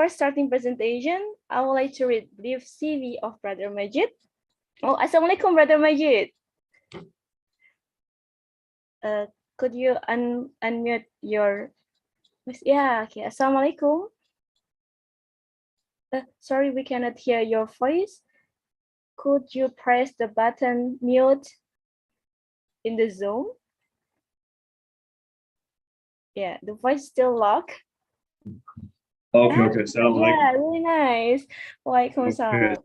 starting presentation, I would like to read brief CV of Brother Majid. Oh, Assalamualaikum, Brother Majid. Could you unmute your... Yeah, okay. Assalamualaikum. Sorry, we cannot hear your voice. Could you press the button mute in the Zoom? Yeah, the voice still locked. Okay, okay. Sound like Yeah, really nice. Waalaikumsalam.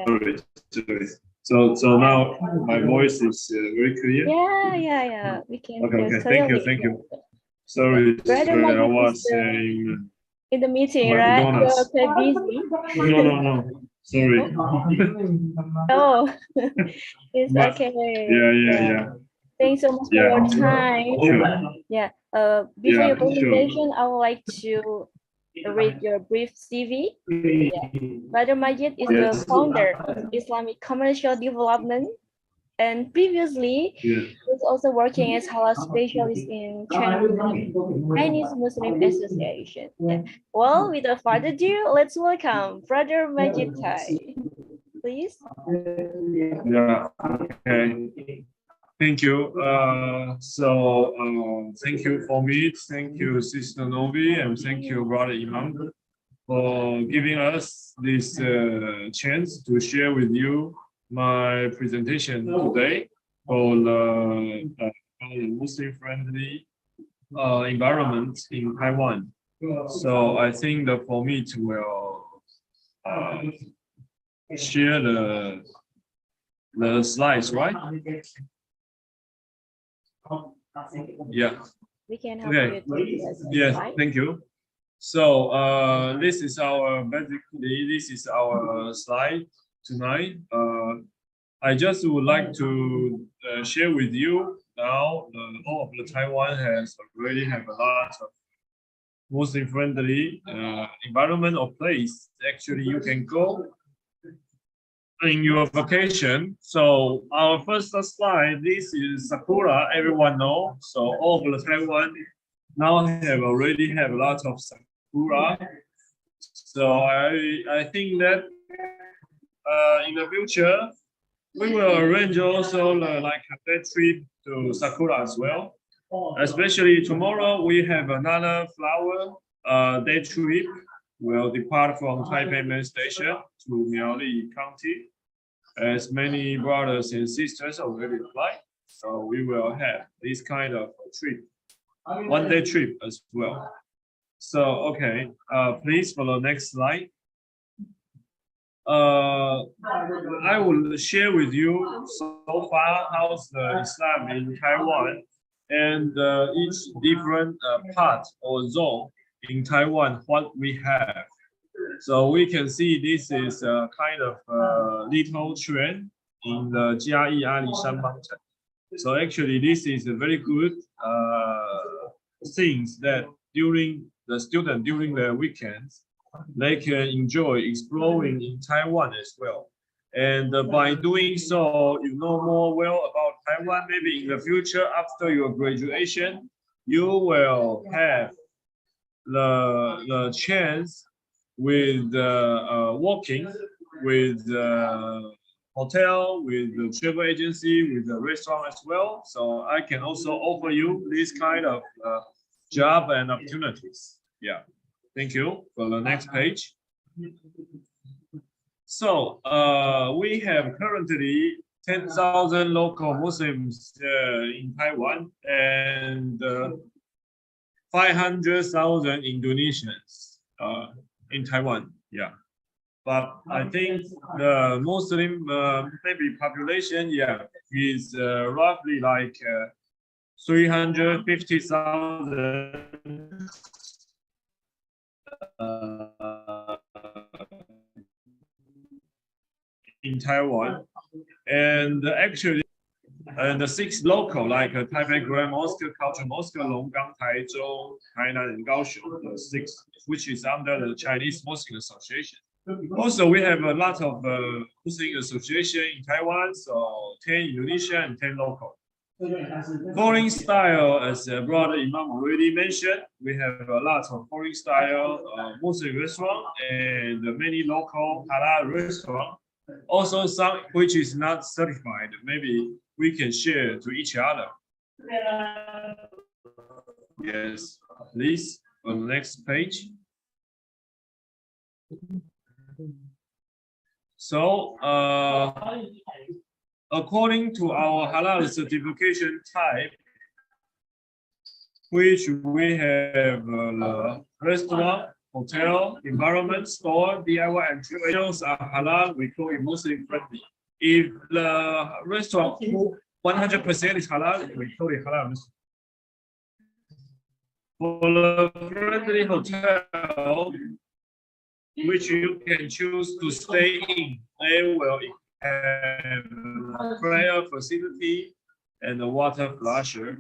okay. Sorry. So now my voice is very clear. Yeah. We can Okay, hear okay. clearly. Thank you. Sorry, Brother I Majid was is saying in the meeting, right? You're McDonald's. quite busy. No. Sorry. Oh, it's But- okay. Yeah. Thanks so much for Yeah. your time. Sure. Yeah. Before Yeah, your presentation, sure. I would like to read your brief CV. Brother Majid is the Yes. founder of Islamic Commercial Development, and previously Yeah. he was also working as halal specialist in Chinese Muslim Association. Yeah. Well, without further ado, let's welcome Brother Majid Tai. Please. Yeah. Okay. Thank you. Thank you for me. Thank you, Sister Novi, and thank you, Brother Imam, for giving us this chance to share with you my presentation today for the Muslim-friendly environment in Taiwan. So I think the format will share the slides, right? Yeah. We can help Okay. you to Yes, thank you. So this is our slide tonight. I just would like to share with you now. All of the Taiwan has already have a lot of Muslim-friendly environment or place. Actually, you can go in your vacation. So our first slide, this is Sakura, everyone know. So all of the Taiwan now already have a lot of Sakura. So I think that in the future, we will arrange also like a day trip to Sakura as well. Especially tomorrow, we have another flower day trip. We'll depart from Taipei main station to Miaoli County. As many brothers and sisters already applied, so we will have this kind of trip, one-day trip as well. So okay, please follow next slide. I will share with you so far how's the Islam in Taiwan and each different part or zone in Taiwan what we have. So we can see this is a kind of little trend in the Jiayi Alishan mountain. So actually this is a very good things that during the weekends, they can enjoy exploring in Taiwan as well. And by doing so, you know more well about Taiwan, maybe in the future after your graduation, you will have the chance with working with the hotel, with the travel agency, with the restaurant as well. So I can also offer you this kind of job and opportunities. Yeah, thank you. For the next page. So we have currently 10,000 local Muslims in Taiwan and 500,000 Indonesians in Taiwan. Yeah, but I think the Muslim maybe population, yeah, is roughly like 350,000 in Taiwan, and actually, and the 6 local like Taipei Grand Mosque, Cultural Mosque, Longgang, Taizhou, Tainan, and Kaohsiung, the 6, which is under the Chinese Muslim Association. Also, we have a lot of Muslim association in Taiwan, so 10 Indonesian and 10 local. Foreign style, as Brother Imam already mentioned, we have a lot of foreign style Muslim restaurant and many local halal restaurant. Also, some which is not certified. Maybe we can share to each other. Yes, please, on the next page. So, according to our halal certification type, which we have restaurant, hotel, environment, store, DIY, and trails are halal, we call it Muslim friendly. If the restaurant 100% is halal, we call it halal Muslim. For the friendly hotel, which you can choose to stay in, they will have a prayer facility and a water flusher.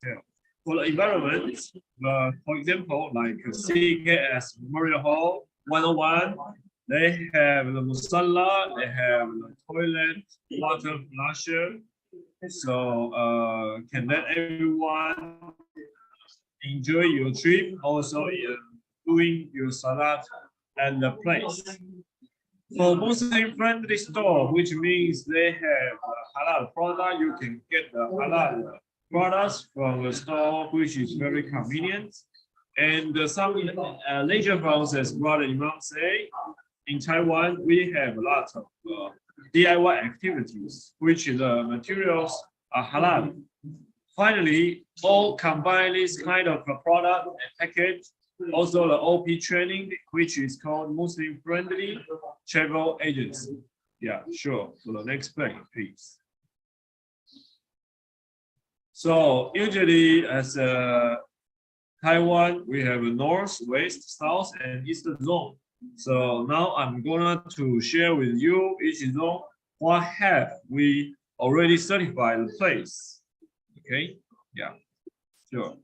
Yeah. For the environment, for example, like CKS Memorial Hall 101, they have the musalla, they have the toilet, water flusher. So can let everyone enjoy your trip, also doing your salat at the place. For Muslim friendly store, which means they have halal product, you can get the halal products from the store, which is very convenient. And some leisure funds, as Brother Imam say, in Taiwan, we have a lot of DIY activities, which the materials are halal. Finally, all combine this kind of a product and package. Also, the OP training, which is called Muslim Friendly Travel Agency. Yeah, sure. So the next page, please. So usually, as Taiwan, we have a north, west, south, and eastern zone. So now I'm going to share with you each zone what have we already certified the place. Okay, yeah, sure.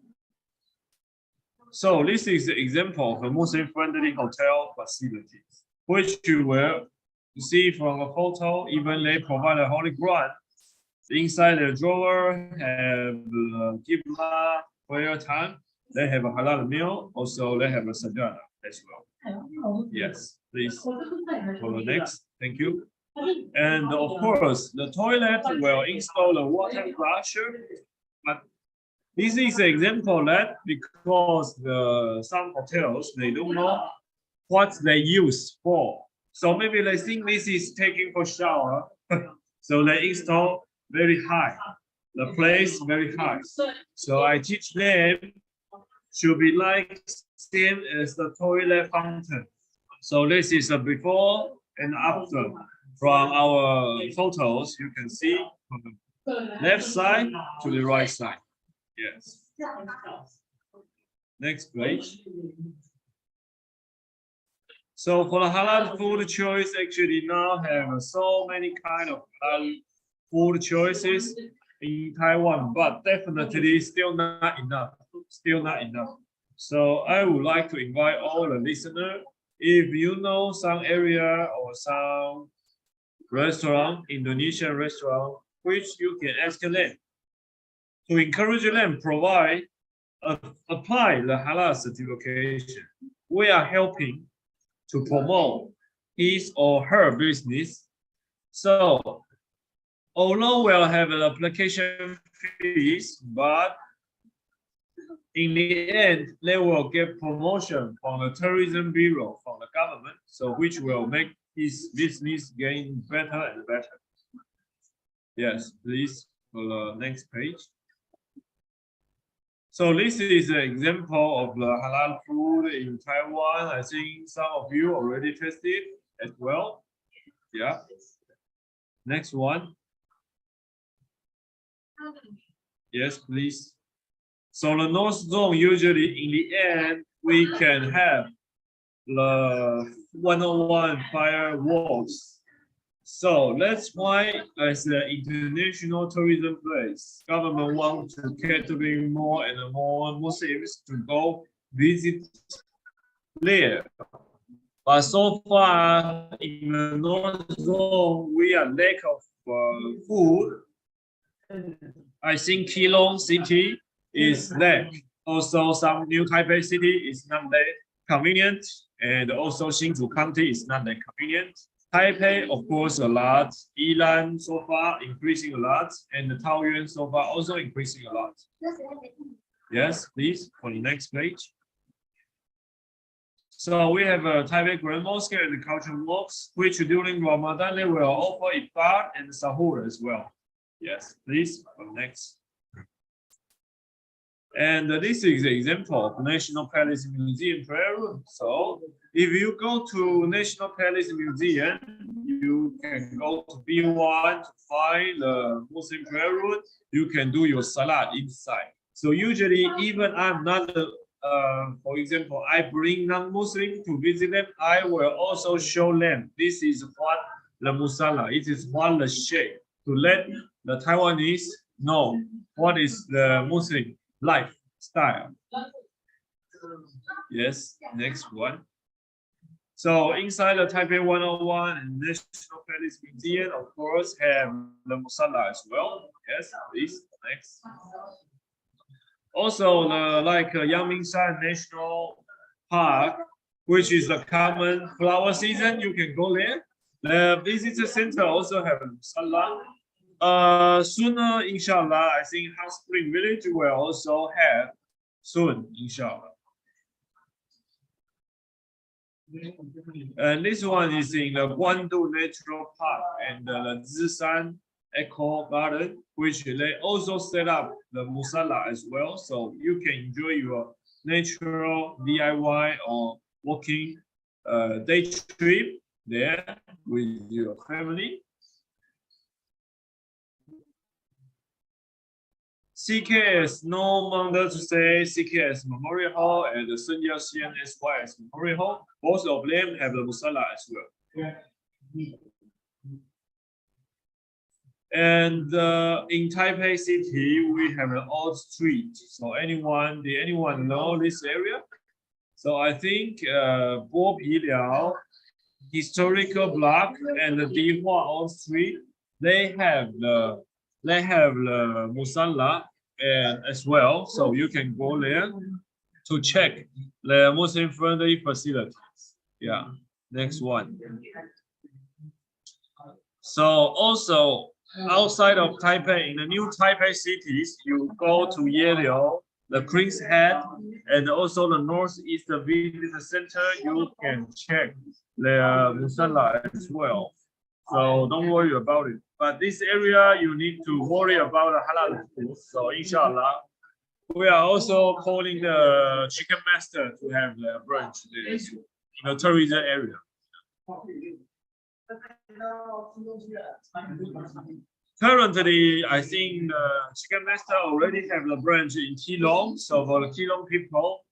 So this is the example of a Muslim-friendly hotel facilities, which you will see from a photo. Even they provide a holy Quran. Inside the drawer have Qibla prayer time. They have a halal meal. Also, they have a sajada as well. Yes, please. For the next, thank you. And of course, the toilet will install a water flusher. But this is an example that because some hotels, they don't know what they use for. So maybe they think this is taking for shower. So they install very high, the place very high. So I teach them should be like same as the toilet fountain. So this is a before and after. From our photos, you can see from the left side to the right side. Yes. Next page. So for the halal food choice, actually now have so many kind of halal food choices in Taiwan, but definitely still not enough. Still not enough. So I would like to invite all the listeners, if you know some area or some restaurant, Indonesian restaurant, which you can ask them. To encourage them, apply the halal certification. We are helping to promote his or her business. So, although we'll have an application fees, but in the end, they will get promotion from the tourism bureau, from the government, so which will make his business gain better and better. Yes, please, for the next page. So this is an example of the halal food in Taiwan. I think some of you already tested as well. Yeah. Next one. Yes, please. So the North Zone, usually in the end, we can have the 101 fireworks. So that's why, as an international tourism place, government wants to cater more and more Muslims to go visit there. But so far in the North Zone, we are lack of food. I think Keelung City is lack. Also, some New Taipei City is not that convenient, and also Hsinchu County is not that convenient. Taipei, of course, a lot. Yilan so far increasing a lot, and the Taoyuan so far also increasing a lot. Yes, please, for the next page. So we have a Taipei Grand Mosque and the cultural walks, which during Ramadan they will offer iftar and sahur as well. Yes, please, for the next. And this is an example of National Palace Museum prayer room. So if you go to National Palace Museum, you can go to B1 to find the Muslim prayer room. You can do your salat inside. So usually, even I'm not, for example, I bring non-Muslim to visit them, I will also show them this is what the musalla, it is what the shape, to let the Taiwanese know what is the Muslim lifestyle. Yes, next one. So inside the Taipei 101 and National Palace Museum, of course, have the musalla as well. Yes, please, next. Also, like Yangmingshan National Park, which is the common flower season, you can go there. The visitor center also have a musalla. Sooner, inshallah, I think Hot Spring Village will also have soon, inshallah. And this one is in the Guandu Natural Park and the Zishan Eco Garden, which they also set up the musalla as well, so you can enjoy your natural DIY or walking day trip there with your family. CKS, no wonder to say CKS Memorial Hall and the Sun Yat-sen SYS Memorial Hall, both of them have the musalla as well. And in Taipei City, we have an old street. So anyone know this area? So I think Bo Pi Liao historical block and the Dihua Old Street, they have the musalla and as well. So you can go there to check the Muslim friendly facilities. Yeah, next one. So also outside of Taipei, in the new Taipei cities, you go to Yeliu, the Queen's Head, and also the Northeast Visitor Center, you can check the musalla as well. So don't worry about it. But this area, you need to worry about the halal food. So inshallah, we are also calling the chicken master to have the branch there in the tourism area. Currently, I think the chicken master already have the branch in Keelung. So for the Keelung people,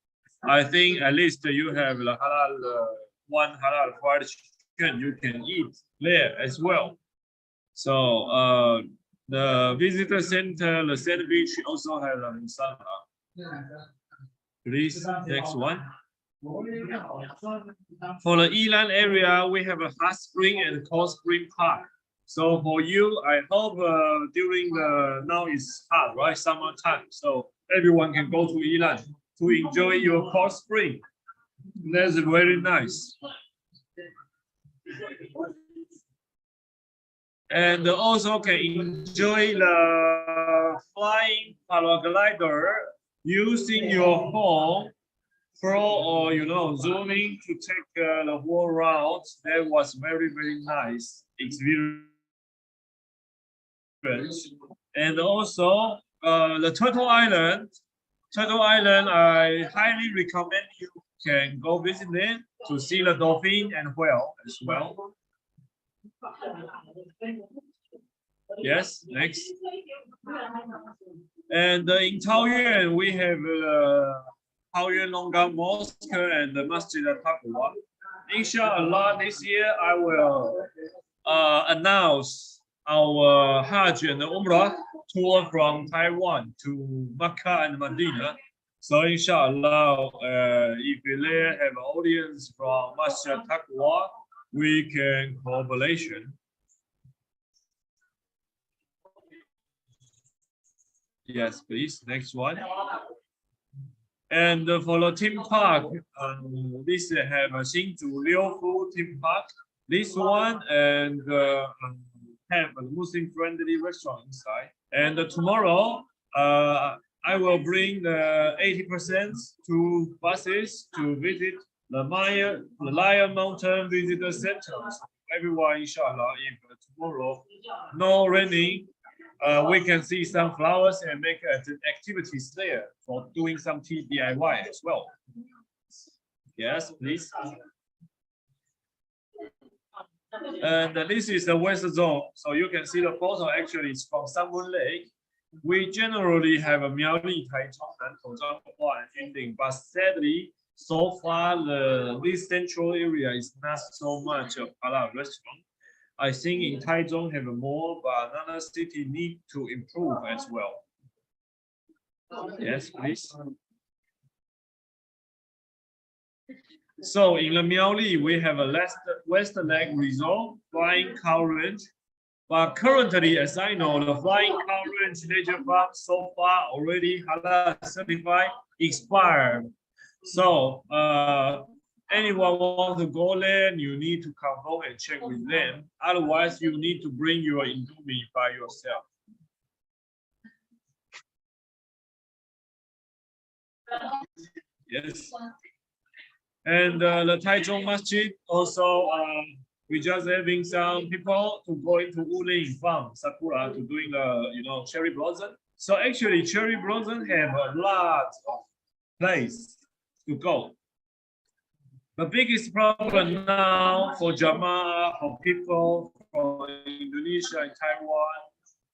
I think at least you have the halal one halal fried chicken you can eat there as well. So the visitor center, the sandwich also have a musalla. Please, next one. For the Yilan area, we have a hot spring and cold spring park. So for you, I hope during the now is hot, right? Summertime. So everyone can go to Ilan to enjoy your hot spring. That's very nice. And also can enjoy the flying paraglider using your phone or zooming to take the whole route. That was very nice experience. And also the Turtle Island, I highly recommend you can go visit it to see the dolphin and whale as well. Yes, next. And in Taoyuan, we have Taoyuan Longgang Mosque and the Masjid al-Taqwa. Inshallah, this year I will announce our Hajj and Umrah tour from Taiwan to Mecca and Medina. So inshallah, if we have an audience from Masjid al-Taqwa, we can collaboration. Yes, please. Next one. And for the theme park, this have a Hsinchu Liufu theme park. This one and have a Muslim-friendly restaurant inside. And tomorrow, I will bring 80% to buses to visit the Lion Mountain Visitor Center. So everyone, inshallah, if tomorrow no raining, we can see some flowers and make activities there for doing some DIY as well. Yes, please. And this is the west zone. So you can see the photo actually is from Sunmoon Lake. We generally have a Miaoli, Taichung, and Tongzhang ending, but sadly, so far this central area is not so much of halal restaurant. I think in Taichung have more, but another city need to improve as well. Yes, please. So in the Miaoli, we have a West Lake Resort, Flying Cow Ranch. But currently, as I know, the Flying Cow Ranch Nature Farm so far already halal certified expired. So anyone want to go there, you need to come home and check with them. Otherwise, you need to bring your Indomie by yourself. Yes. And the Taichung Masjid also, we just having some people to go into Wuling Farm, Sakura, to doing the cherry blossom. So actually, cherry blossom have a lot of place to go. The biggest problem now for Jamaah, for people from Indonesia and Taiwan,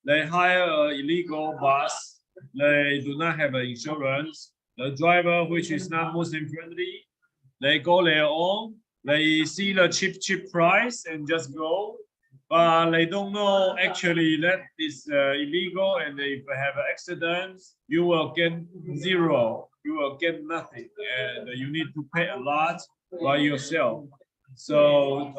they hire an illegal bus. They do not have insurance. The driver, which is not Muslim friendly, they go their own. They see the cheap price and just go. But they don't know actually that is illegal, and if you have accidents, you will get zero. You will get nothing, and you need to pay a lot by yourself. So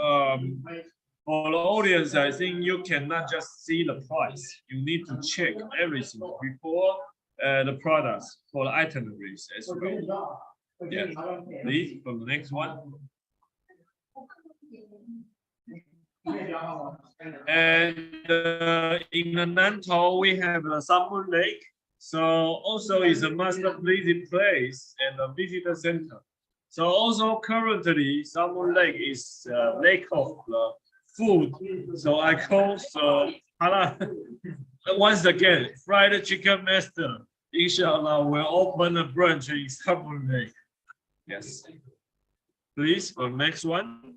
for the audience, I think you cannot just see the price. You need to check everything before the products for the itineraries as well. Yes, please, for the next one. And in the Nantou, we have the Sunmoon Lake. So also is a master visit place and a visitor center. So also currently, Sunmoon Lake is lake of food. So I call once again, fried chicken master. Inshallah, will open a branch in Sunmoon Lake. Yes. Please, for the next one.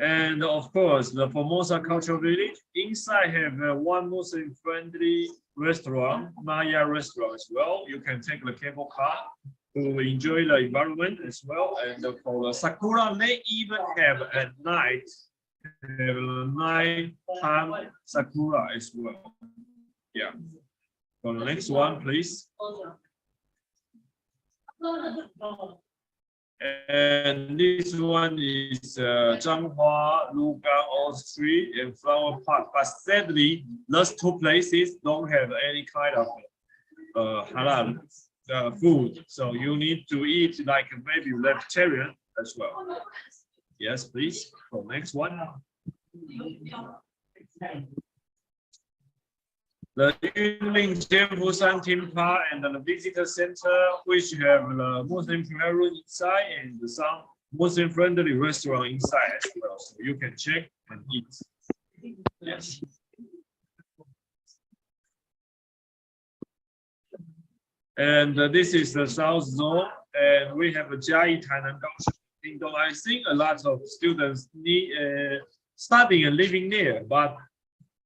And of course, the Formosa Cultural Village. Inside have one Muslim-friendly restaurant, Maya restaurant as well. You can take the cable car to enjoy the environment as well. And for the Sakura, they even have at night, nighttime Sakura as well. Yeah. For the next one, please. And this one is Zhanghua, Lugang, all street and Flower Park. But sadly, those two places don't have any kind of halal food. So you need to eat like maybe vegetarian as well. Yes, please. So next one. The Yunlin Jianfushan theme park and the visitor center, which have the Muslim playroom inside and some Muslim-friendly restaurant inside as well, so you can check and eat. Yes. And this is the South Zone, and we have a Jiayi Tainan Kaohsiung. I think a lot of students need studying and living near, but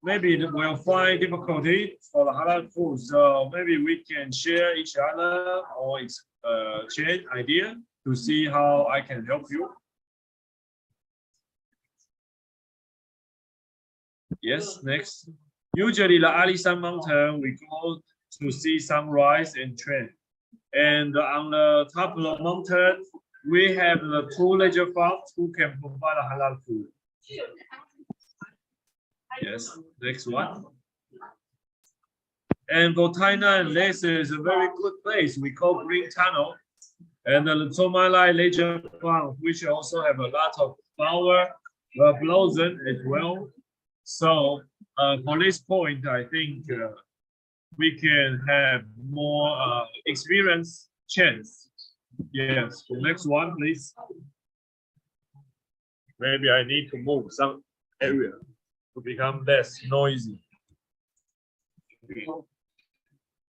maybe we'll find difficulty for the halal food. So maybe we can share each other or exchange idea to see how I can help you. Yes, next. Usually the Alishan Mountain, we go to see sunrise and train. And on the top of the mountain, we have the 2 leisure farms who can provide halal food. Yes, next one. And for Tainan, this is a very good place. We call Green Tunnel. And the Tomalai Leisure Farm, which also have a lot of flower blossom as well. So for this point, I think we can have more experience chance. Yes, the next one, please. Maybe I need to move some area to become less noisy.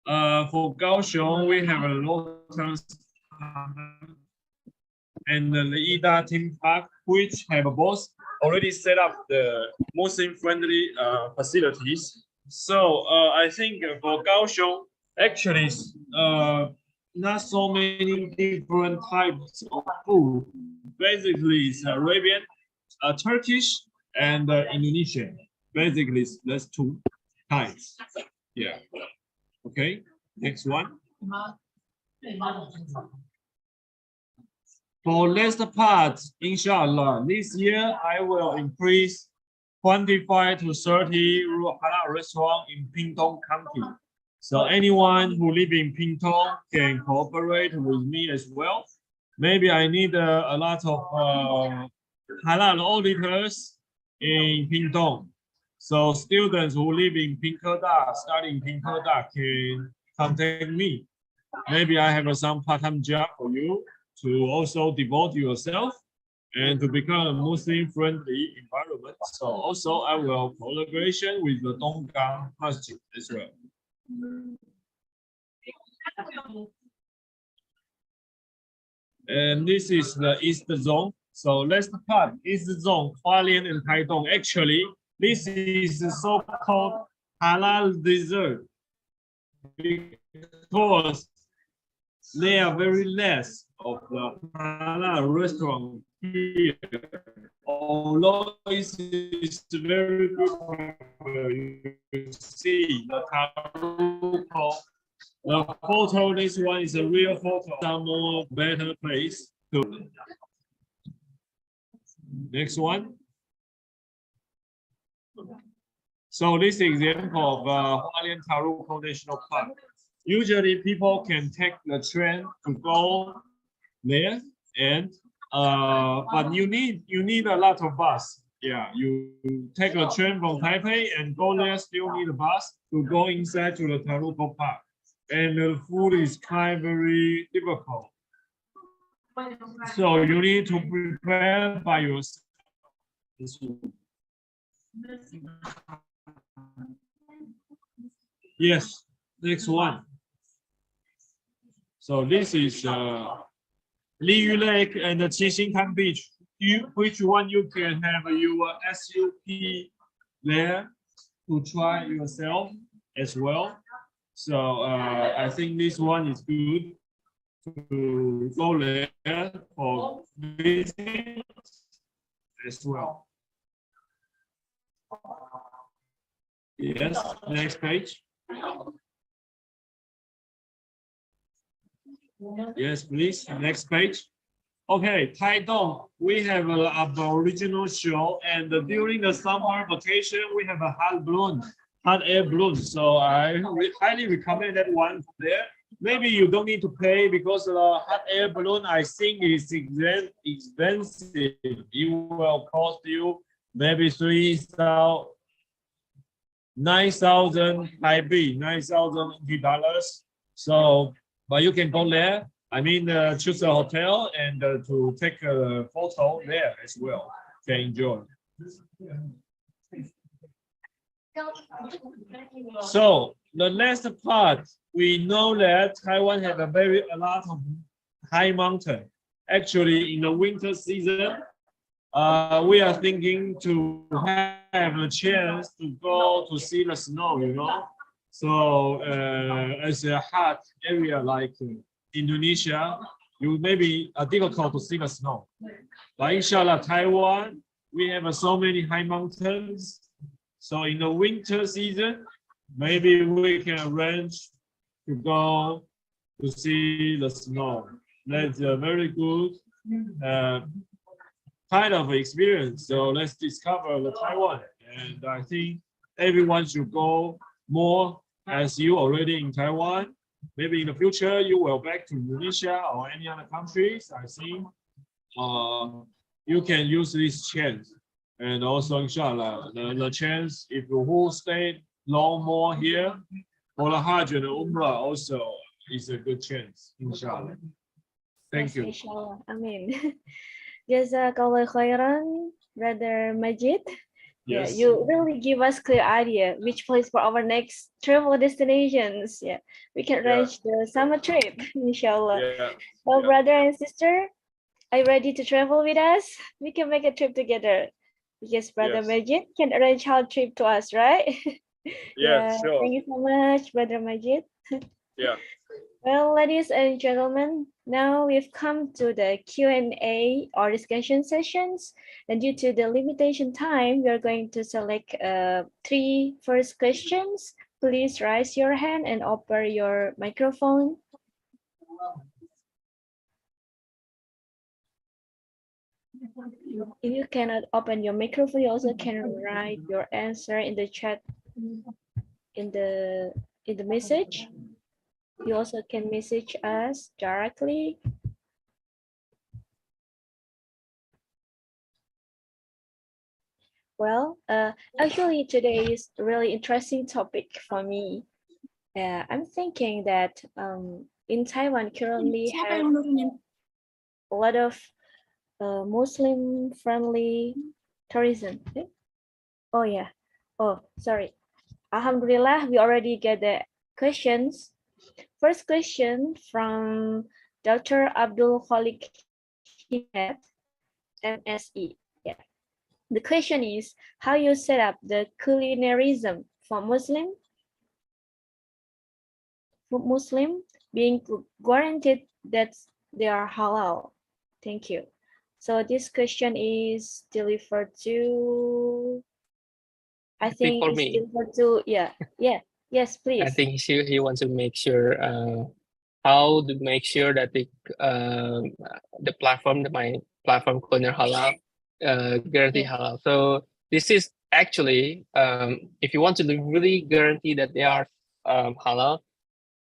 For Kaohsiung, we have a Lotus and the Ida Theme Park, which have both already set up the Muslim-friendly facilities. So I think for Kaohsiung, actually, not so many different types of food. Basically, it's Arabian, Turkish, and Indonesian. Basically, that's 2 types. Yeah. Okay. Next one. For next part, inshallah, this year I will increase 25 to 30 halal restaurants in Pingtung County. So anyone who live in Pingtung can cooperate with me as well. Maybe I need a lot of halal auditors in Pingtung. So students who live in Pinkerda, studying Pinkerda, can contact me. Maybe I have some part-time job for you to also devote yourself and to become a Muslim-friendly environment. So also I will collaboration with the Donggang Masjid as well. And this is the East Zone. So let's part East Zone, Hualien and Taitung. Actually, this is the so-called halal dessert because they are very less of the halal restaurant here. Although it's very good, you see the Taruko. The photo, this one is a real photo. Some more better place. Next one. So this example of Hualien Taruko National Park. Usually people can take the train to go there, and but you need a lot of bus. Yeah, you take a train from Taipei and go there. Still need a bus to go inside to the Taruko Park, and the food is very difficult. So you need to prepare by yourself. Yes, next one. So this is Liyu Lake and the Qixingtan Beach. Which one you can have your SUP there to try yourself as well. So I think this one is good to go there for visiting as well. Yes, next page. Yes, please. Next page. Okay, Taiwan, we have an Aboriginal show, and during the summer vacation, we have a hot air balloon. So I highly recommend that one there. Maybe you don't need to pay because the hot air balloon, I think, is expensive. It will cost you maybe 9,000 Thai 9,000 dollars. So, but you can go there. I mean, choose a hotel and to take a photo there as well. Can enjoy. So the next part, we know that Taiwan have a lot of high mountain. Actually, in the winter season, we are thinking to have a chance to go to see the snow, you know. So as a hot area like Indonesia, you may be difficult to see the snow. But inshallah, Taiwan, we have so many high mountains. So in the winter season, maybe we can arrange to go to see the snow. That's a very good kind of experience. So let's discover the Taiwan. And I think everyone should go more as you already in Taiwan. Maybe in the future, you will back to Indonesia or any other countries. I think you can use this chance. And also, inshallah, the chance, if you who stay long more here, for the Hajj and Umrah also is a good chance, inshallah. Thank you. Inshallah. Amin. Jazakallah khairan, Brother Majid. Yeah, Yes. you really give us clear idea which place for our next travel destinations. Yeah, we can Yeah. arrange the summer trip, inshallah. Yeah. Well, Yeah. brother and sister, are you ready to travel with us? We can make a trip together. Because Brother Yes. Majid can arrange our trip to us, right? Yeah, sure. Thank you so much, Brother Majid. Yeah. Well, ladies and gentlemen, now we've come to the Q&A or discussion sessions. And due to the limitation time, we are going to select three first questions. Please raise your hand and open your microphone. If you cannot open your microphone, you also can write your answer in the chat in the message. You also can message us directly. Well, actually today is a really interesting topic for me. I'm thinking that in Taiwan currently have a lot of Muslim-friendly tourism. Oh yeah. Oh, sorry. Alhamdulillah, we already get the questions. First question from Dr. Abdul Khalik Hidayat, MSE. Yeah. The question is how you set up the culinarism for Muslim being guaranteed that they are halal. Thank you. So this question is delivered to, I think it's delivered to, yes, please. I think he wants to make sure how to make sure that the platform, my platform Corner Halal, guarantee halal. So this is actually if you want to really guarantee that they are halal,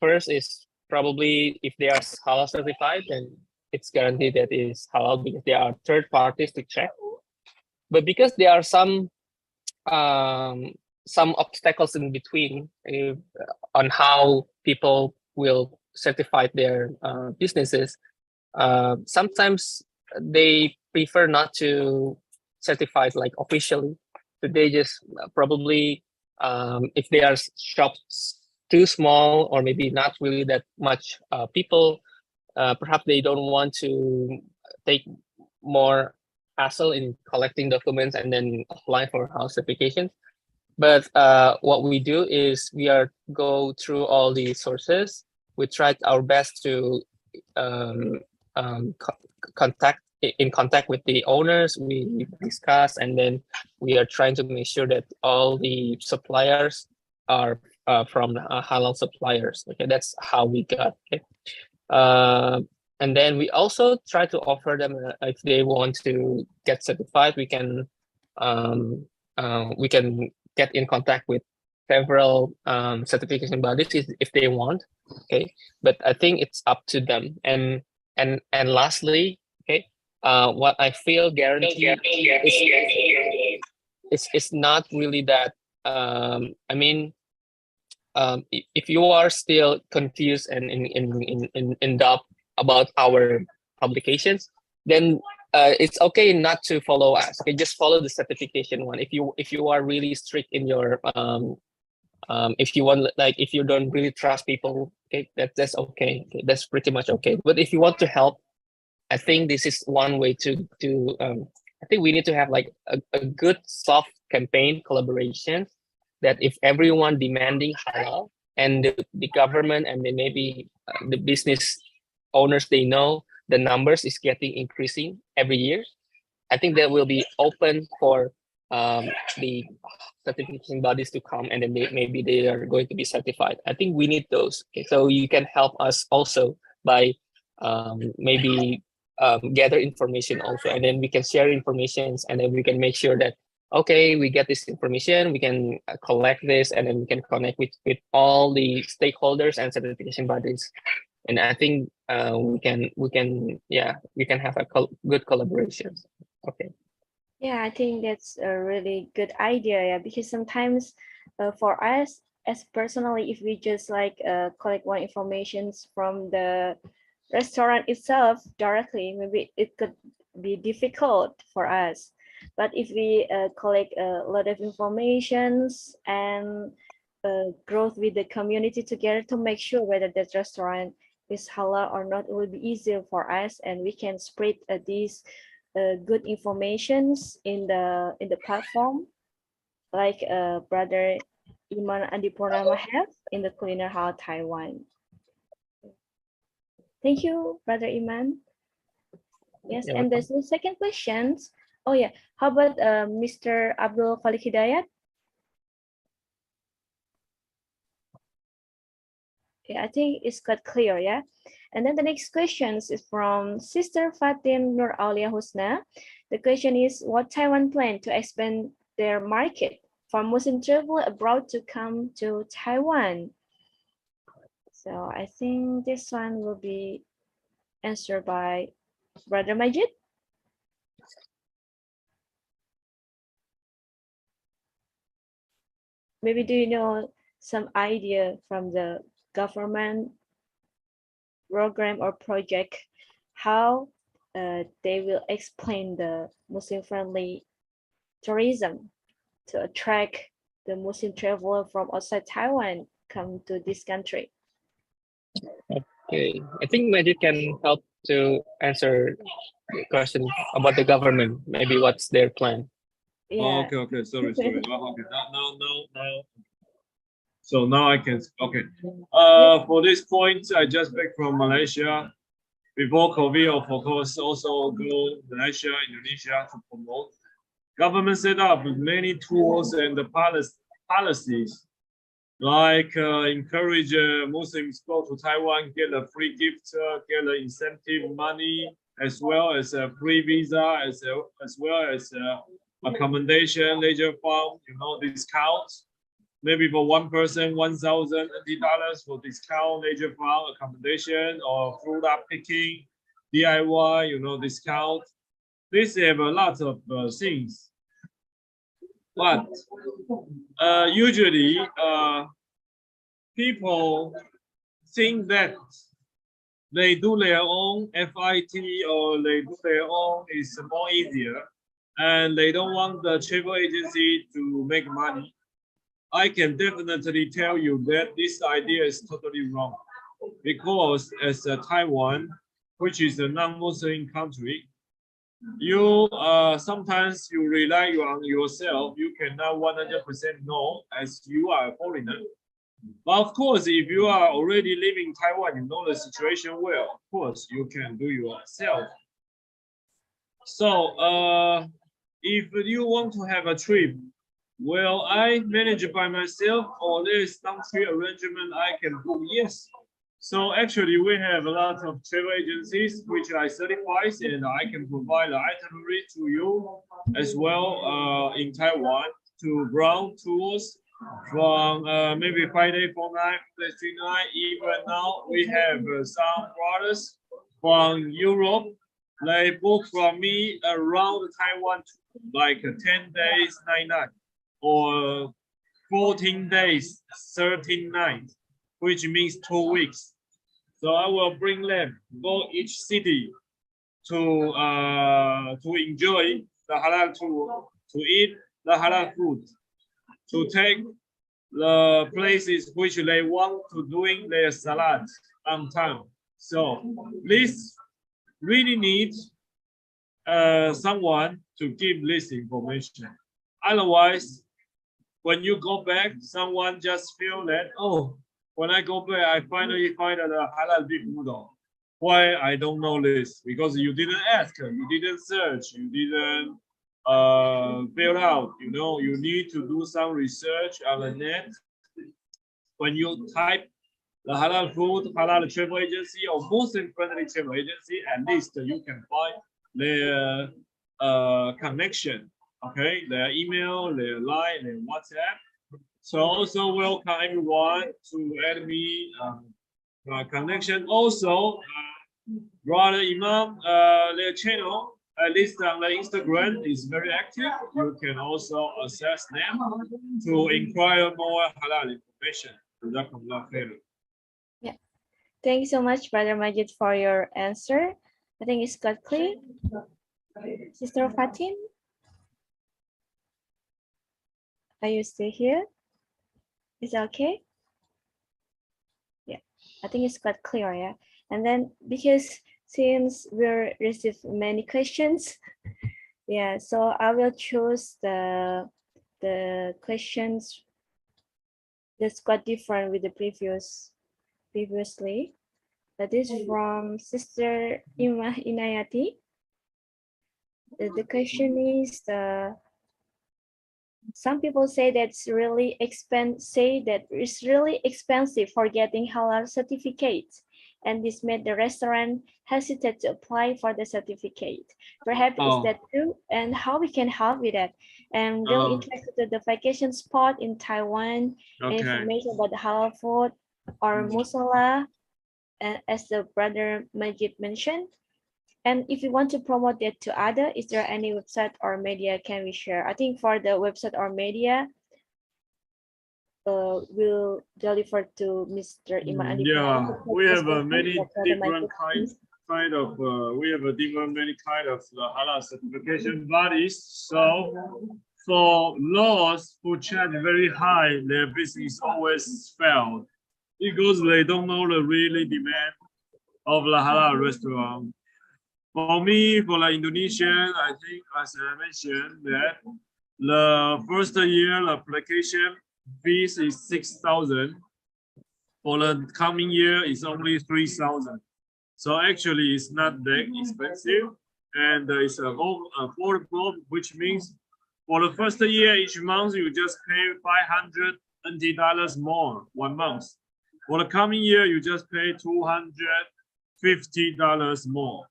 first is probably if they are halal certified, then it's guaranteed that it is halal because there are third parties to check. But because there are some obstacles in between on how people will certify their businesses, sometimes they prefer not to certify it like officially. So they just probably if they are shops too small or maybe not really that much people, perhaps they don't want to take more hassle in collecting documents and then apply for house certification. But what we do is we go through all the sources. We try our best to contact with the owners. We discuss, and then we are trying to make sure that all the suppliers are from halal suppliers. Okay, that's how we got. Okay. And then we also try to offer them if they want to get certified, we can get in contact with several certification bodies if they want. Okay, but I think it's up to them. And lastly, okay, what I feel guaranteed is not really that. I mean, if you are still confused and in doubt about our publications, then it's okay not to follow us. Okay, just follow the certification one. If you are really strict in your if you want, like, if you don't really trust people, okay, that's okay. Okay, that's pretty much okay. But if you want to help, I think this is one way to I think we need to have like a good soft campaign collaboration, that if everyone demanding halal, and the government and then maybe the business owners, they know the numbers is getting increasing every year, I think that will be open for the certification bodies to come, and then maybe they are going to be certified. I think we need those. Okay, so you can help us also by maybe gather information also, and then we can share informations, and then we can make sure that, okay, we get this information, we can collect this, and then we can connect with all the stakeholders and certification bodies. And I think we can have a good collaboration. Okay. Yeah, I think that's a really good idea. Yeah, because sometimes for us as personally, if we just like collect more informations from the restaurant itself directly, maybe it could be difficult for us. But if we collect a lot of informations and growth with the community together to make sure whether that restaurant is halal or not, it will be easier for us, and we can spread these good informations in the platform, like brother Iman Adipurnama have in the Culinary Hall Taiwan. Thank you, brother Iman. Yes, You're and welcome. there's the second questions. Oh yeah, how about Mr. Abdul Khalik Hidayat? Yeah, I think it's quite clear, yeah. And then the next question is from Sister Fatim Nur Aulia Husna. The question is, what Taiwan plan to expand their market for Muslim travel abroad to come to Taiwan? So I think this one will be answered by Brother Majid. Maybe do you know some idea from the government program or project how they will explain the Muslim-friendly tourism to attract the Muslim traveler from outside Taiwan come to this country? Okay, I think Majid can help to answer the question about the government. Maybe what's their plan? Oh, Yeah. okay, sorry. Well, okay, now. So now I can, okay. For this point, I just back from Malaysia. Before COVID, of course, also go Malaysia, Indonesia to promote. Government set up many tools and the policies, like encourage Muslims go to Taiwan, get a free gift, get an incentive money, as well as a free visa, as well as accommodation, leisure fund, discounts. Maybe for one person, $1,000 for discount, leisure fund, accommodation, or fruit up picking, DIY, discount. These have a lot of things. But usually, people think that they do their own FIT or they do their own is more easier, and they don't want the travel agency to make money. I can definitely tell you that this idea is totally wrong, because as Taiwan, which is a non-Muslim country, you sometimes you rely on yourself. You cannot 100% know, as you are a foreigner. But of course, if you are already living in Taiwan, you know the situation well. Of course, you can do yourself. So if you want to have a trip, will I manage it by myself, or there is some trip arrangement I can do? Yes, So actually, we have a lot of travel agencies which are certified, and I can provide the itinerary to you as well in Taiwan to ground tours from maybe 5 days, 4 nights, 3 nights. Even now, we have some brothers from Europe. They book from me around Taiwan, like 10 days, 9 nights, or 14 days, 13 nights, which means 2 weeks. So I will bring them go each city to enjoy the halal tour, to eat the halal food, to take the places which they want to doing their salat on time. So this really needs someone to give this information. Otherwise, when you go back, someone just feel that, oh, when I go back, I finally find a halal beef noodle. Why I don't know this? Because you didn't ask, you didn't search, you didn't fill out. You know, you need to do some research on the net. When you type the halal food, halal travel agency, or Muslim friendly travel agency, at least you can find their connection. Okay, their email, their line, their WhatsApp. So also welcome everyone to add me connection. Also, Brother Imam, their channel, at least on the Instagram, is very active. You can also access them to inquire more halal information. Yeah. Thank you so much, Brother Majid, for your answer. I think it's got clear. Sister Fatin, are you still here? Is that okay? Yeah, I think it's quite clear, yeah. And then because since we received many questions, yeah, so I will choose the questions that's quite different with the previously. That is from Sister Inayati. The question is some people say it's really expensive for getting halal certificates, and this made the restaurant hesitate to apply for the certificate. Perhaps is that true, and how we can help with that? And really interested in the vacation spot in Taiwan, information about the halal food or musala, as the brother Majid mentioned. And if you want to promote that to other, is there any website or media can we share? I think for the website or media, we'll deliver to Mr. Iman. Yeah, we have many different kind of halal certification bodies. So for those who charge very high, their business always failed because they don't know the really demand of the halal restaurant. For me, for the Indonesian, I think, as I mentioned, that the first year application fees is 6,000. For the coming year, it's only 3,000. So actually, it's not that expensive, and it's affordable, which means for the first year, each month you just pay $500 NT more 1 month. For the coming year, you just pay $250 more.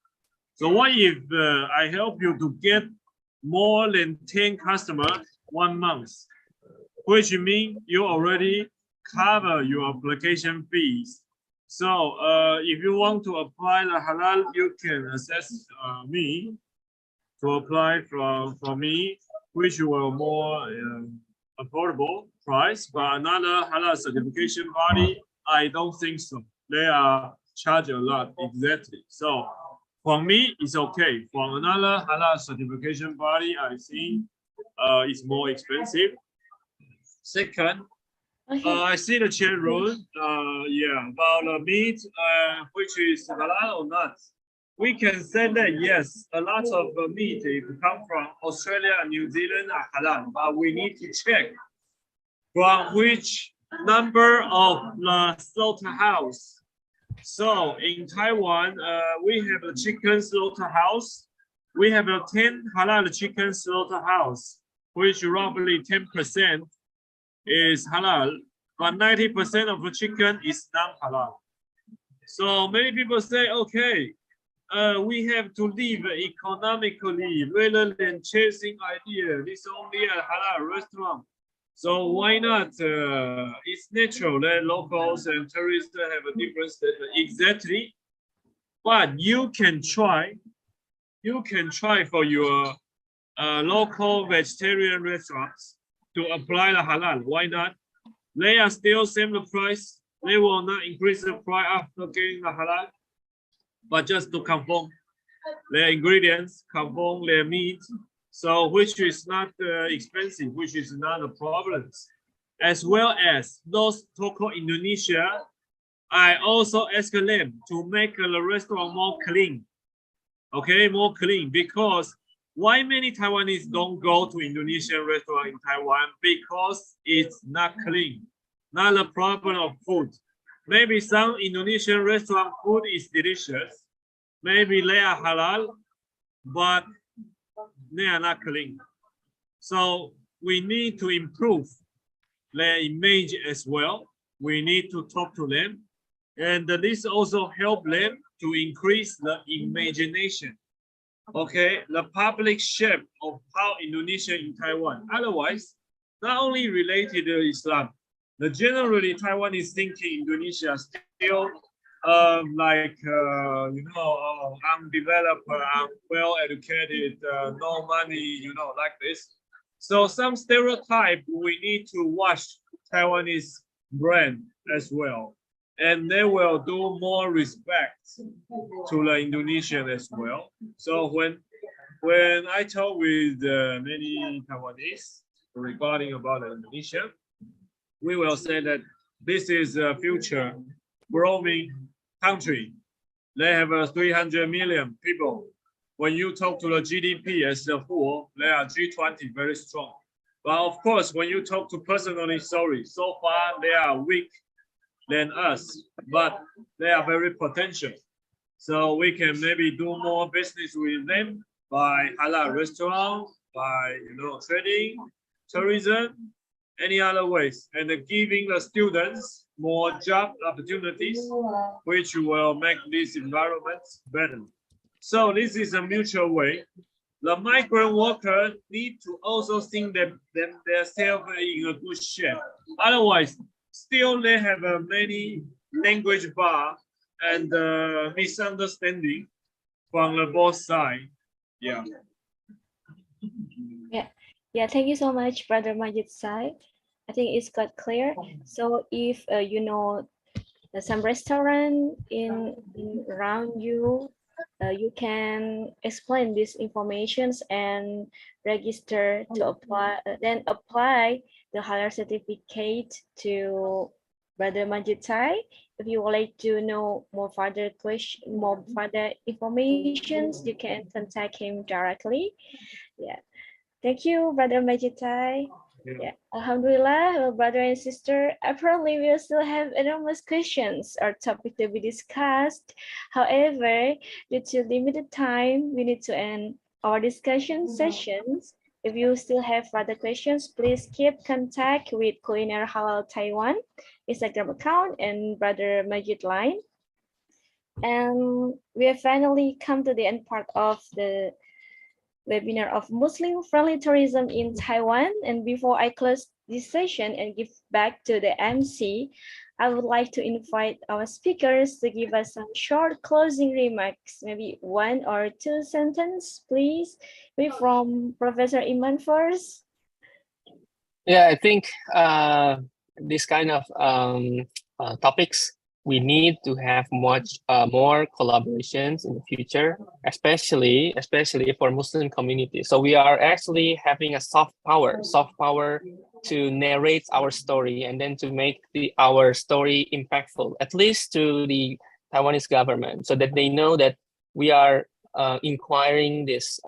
So what if I help you to get more than 10 customers 1 month, which means you already cover your application fees. So if you want to apply the halal, you can access me to apply from me, which will more affordable price. But another halal certification body, I don't think so. They are charged a lot exactly. So for me, it's okay. For another halal certification body, I think it's more expensive. Second, I see the chat room. Yeah, about the meat, which is halal or not. We can say that yes, a lot of meat if come from Australia and New Zealand are halal, but we need to check from which number of the slaughterhouse. So in Taiwan, we have a chicken slaughterhouse. We have a 10 halal chicken slaughterhouse, which roughly 10% is halal, but 90% of the chicken is non-halal. So many people say, okay, we have to live economically rather than chasing idea. This only a halal restaurant. So why not? It's natural that locals and tourists have a different statement. Exactly. But you can try. You can try for your local vegetarian restaurants to apply the halal. Why not? They are still same the price. They will not increase the price after getting the halal, but just to confirm their ingredients, confirm their meat. So which is not expensive, which is not a problem. As well as those Toko Indonesia, I also ask them to make the restaurant more clean. Okay, more clean, because why many Taiwanese don't go to Indonesian restaurant in Taiwan? Because it's not clean, not a problem of food. Maybe some Indonesian restaurant food is delicious. Maybe they are halal, but they are not clean. So we need to improve their image as well. We need to talk to them. And this also help them to increase the imagination. Okay, the public shape of how Indonesia in Taiwan. Otherwise, not only related to Islam, the generally Taiwan is thinking Indonesia still undeveloped, well educated, no money, like this. So some stereotype we need to watch Taiwanese brand as well, and they will do more respect to the Indonesian as well. So when I talk with many Taiwanese regarding about Indonesia, we will say that this is a future growing country. They have 300 million people. When you talk to the GDP as a whole, they are G20 very strong. But of course, when you talk to personally, sorry, so far they are weak than us, but they are very potential. So we can maybe do more business with them by halal restaurant, by trading, tourism, any other ways, and giving the students more job opportunities, which will make this environment better. So this is a mutual way. The migrant worker need to also think that themselves in a good shape. Otherwise, still they have many language bar and misunderstanding from the both sides. Yeah. Yeah, thank you so much, Brother Majid Sai. I think it's got clear. So if some restaurant in around you, you can explain these informations and register to apply, then apply the halal certificate to Brother Majid Sai. If you would like to know more further informations, you can contact him directly. Yeah. Thank you, Brother Majid Sai. Yeah, Alhamdulillah, brother and sister. Apparently, we still have enormous questions or topic to be discussed. However, due to limited time, we need to end our discussion sessions. If you still have further questions, please keep contact with Culinary Halal Taiwan Instagram account and Brother Majid line. And we have finally come to the end part of the webinar of Muslim-friendly tourism in Taiwan. And before I close this session and give back to the MC, I would like to invite our speakers to give us some short closing remarks, maybe 1 or 2 sentences, please. Maybe from Professor Iman first. Yeah, I think this kind of topics, we need to have much more collaborations in the future, especially for Muslim communities. So we are actually having a soft power to narrate our story and then to make our story impactful, at least to the Taiwanese government, so that they know that we are inquiring this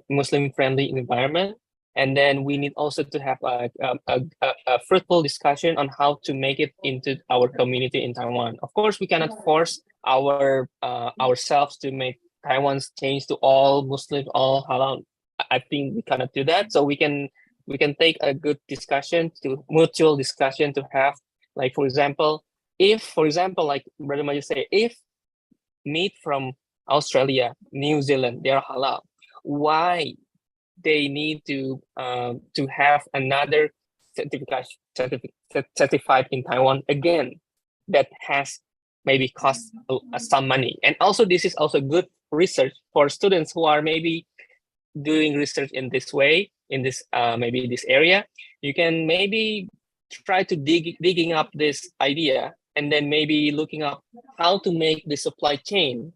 Muslim-friendly environment. And then we need also to have a fruitful discussion on how to make it into our community in Taiwan. Of course, we cannot force ourselves to make Taiwan's change to all Muslim, all halal. I think we cannot do that. So we can take a good discussion, mutual discussion, to have, like, for example, if, for example, like Brother Majid say, if meat from Australia, New Zealand, they are halal, why they need to have another certified in Taiwan again that has maybe cost some money? And also this is also good research for students who are maybe doing research in this way, in this maybe this area. You can maybe try to digging up this idea and then maybe looking up how to make the supply chain,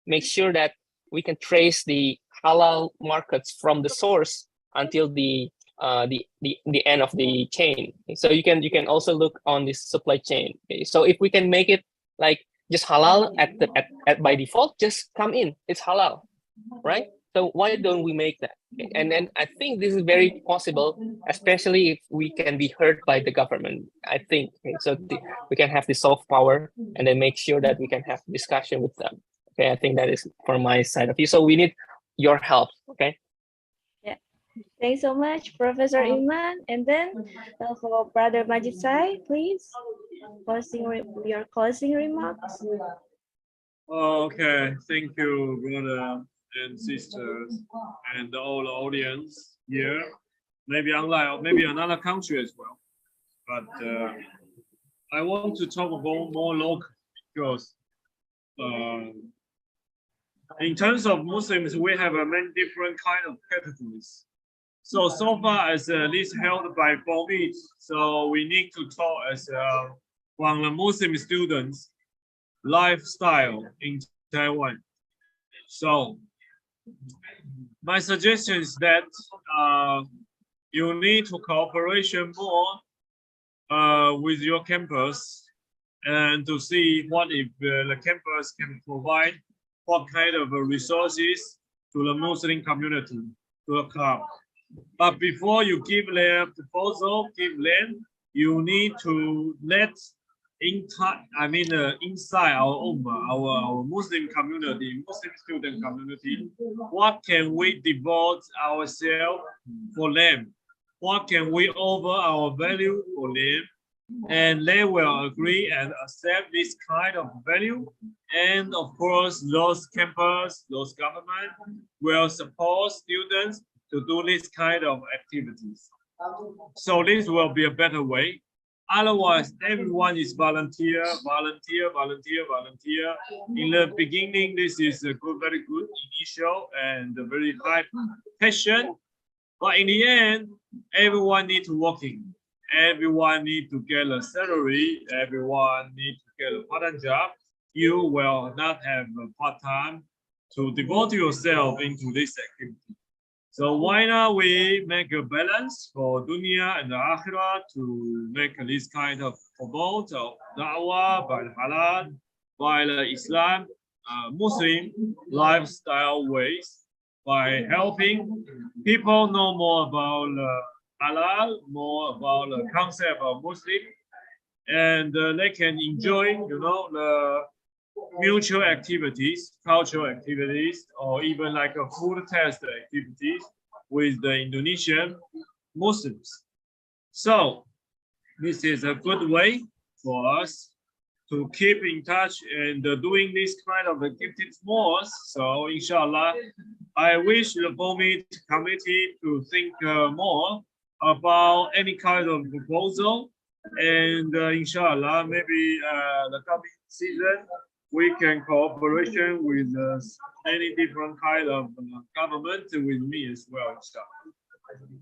make sure that we can trace the halal markets from the source until the end of the chain. So you can also look on this supply chain. Okay? So if we can make it like just halal at by default, just come in, it's halal, right? So why don't we make that? Okay? And then I think this is very possible, especially if we can be heard by the government. I think okay? So we can have the soft power and then make sure that we can have discussion with them. Okay, I think that is from my side of you. So we need your help. Okay. Yeah. Thanks so much, Professor Iman. And then for Brother Majid Sai, please, your closing remarks. Okay, thank you, brother and sisters, and all the audience here. Maybe online or maybe another country as well. But I want to talk about more local because in terms of Muslims, we have many different kind of categories. So far as this held by Bobby, so we need to talk as from the Muslim students lifestyle in Taiwan. So my suggestion is that you need to cooperation more with your campus and to see what if the campus can provide what kind of resources to the Muslim community, to the club. But before you give their proposal, give them, you need to let inside our ummah, our Muslim community, Muslim student community, what can we devote ourselves for them? What can we offer our value for them? And they will agree and accept this kind of value. And of course, those campus, those government will support students to do this kind of activities. So this will be a better way. Otherwise, everyone is volunteer. In the beginning, this is a very good initial and a very high passion. But in the end, everyone needs to working. Everyone needs to get a salary. Everyone needs to get a part-time job. You will not have a part-time to devote yourself into this activity. So why not we make a balance for dunya and the akhirah to make this kind of promote of da'wah by halal, by the Islam, Muslim lifestyle ways, by helping people know more about halal, more about the concept of Muslim, and they can enjoy, the mutual activities, cultural activities, or even like a food test activities with the Indonesian Muslims. So this is a good way for us to keep in touch and doing this kind of activities more. So inshallah, I wish the BOMIT committee to think more about any kind of proposal, and inshallah, maybe the coming season we can cooperation with any different kind of government with me as well, inshallah.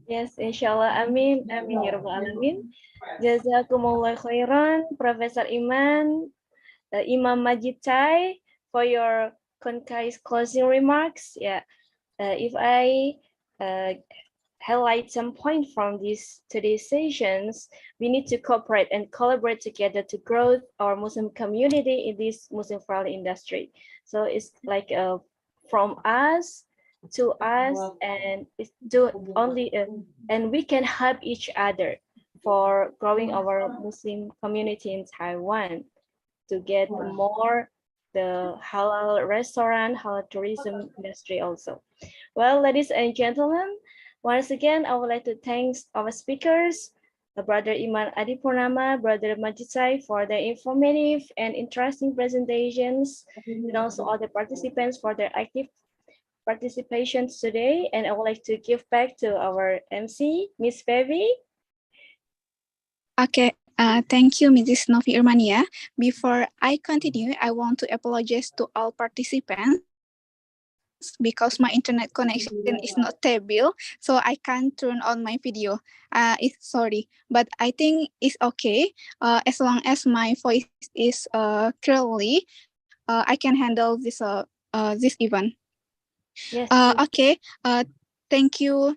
Yes, inshallah. Amin. Amin ya rabbal alamin. Jazakumullah khairan, Professor Iman, Imam Majid Tai, for your concise closing remarks. Yeah, if I highlight some point from today's sessions, we need to cooperate and collaborate together to grow our Muslim community in this Muslim-friendly industry. So it's like from us to us, and it's and we can help each other for growing our Muslim community in Taiwan to get more the halal restaurant, halal tourism industry also. Well, ladies and gentlemen, once again, I would like to thank our speakers, Brother Iman Adipurnama, Brother Majisai for their informative and interesting presentations, and also all the participants for their active participation today. And I would like to give back to our MC, Miss Fevi. Okay, thank you, Mrs. Novi Irmania. Before I continue, I want to apologize to all participants because my internet connection is not stable, so I can't turn on my video. It's sorry, but I think it's okay. As long as my voice is clearly, I can handle this event. Yes. Okay. Thank you.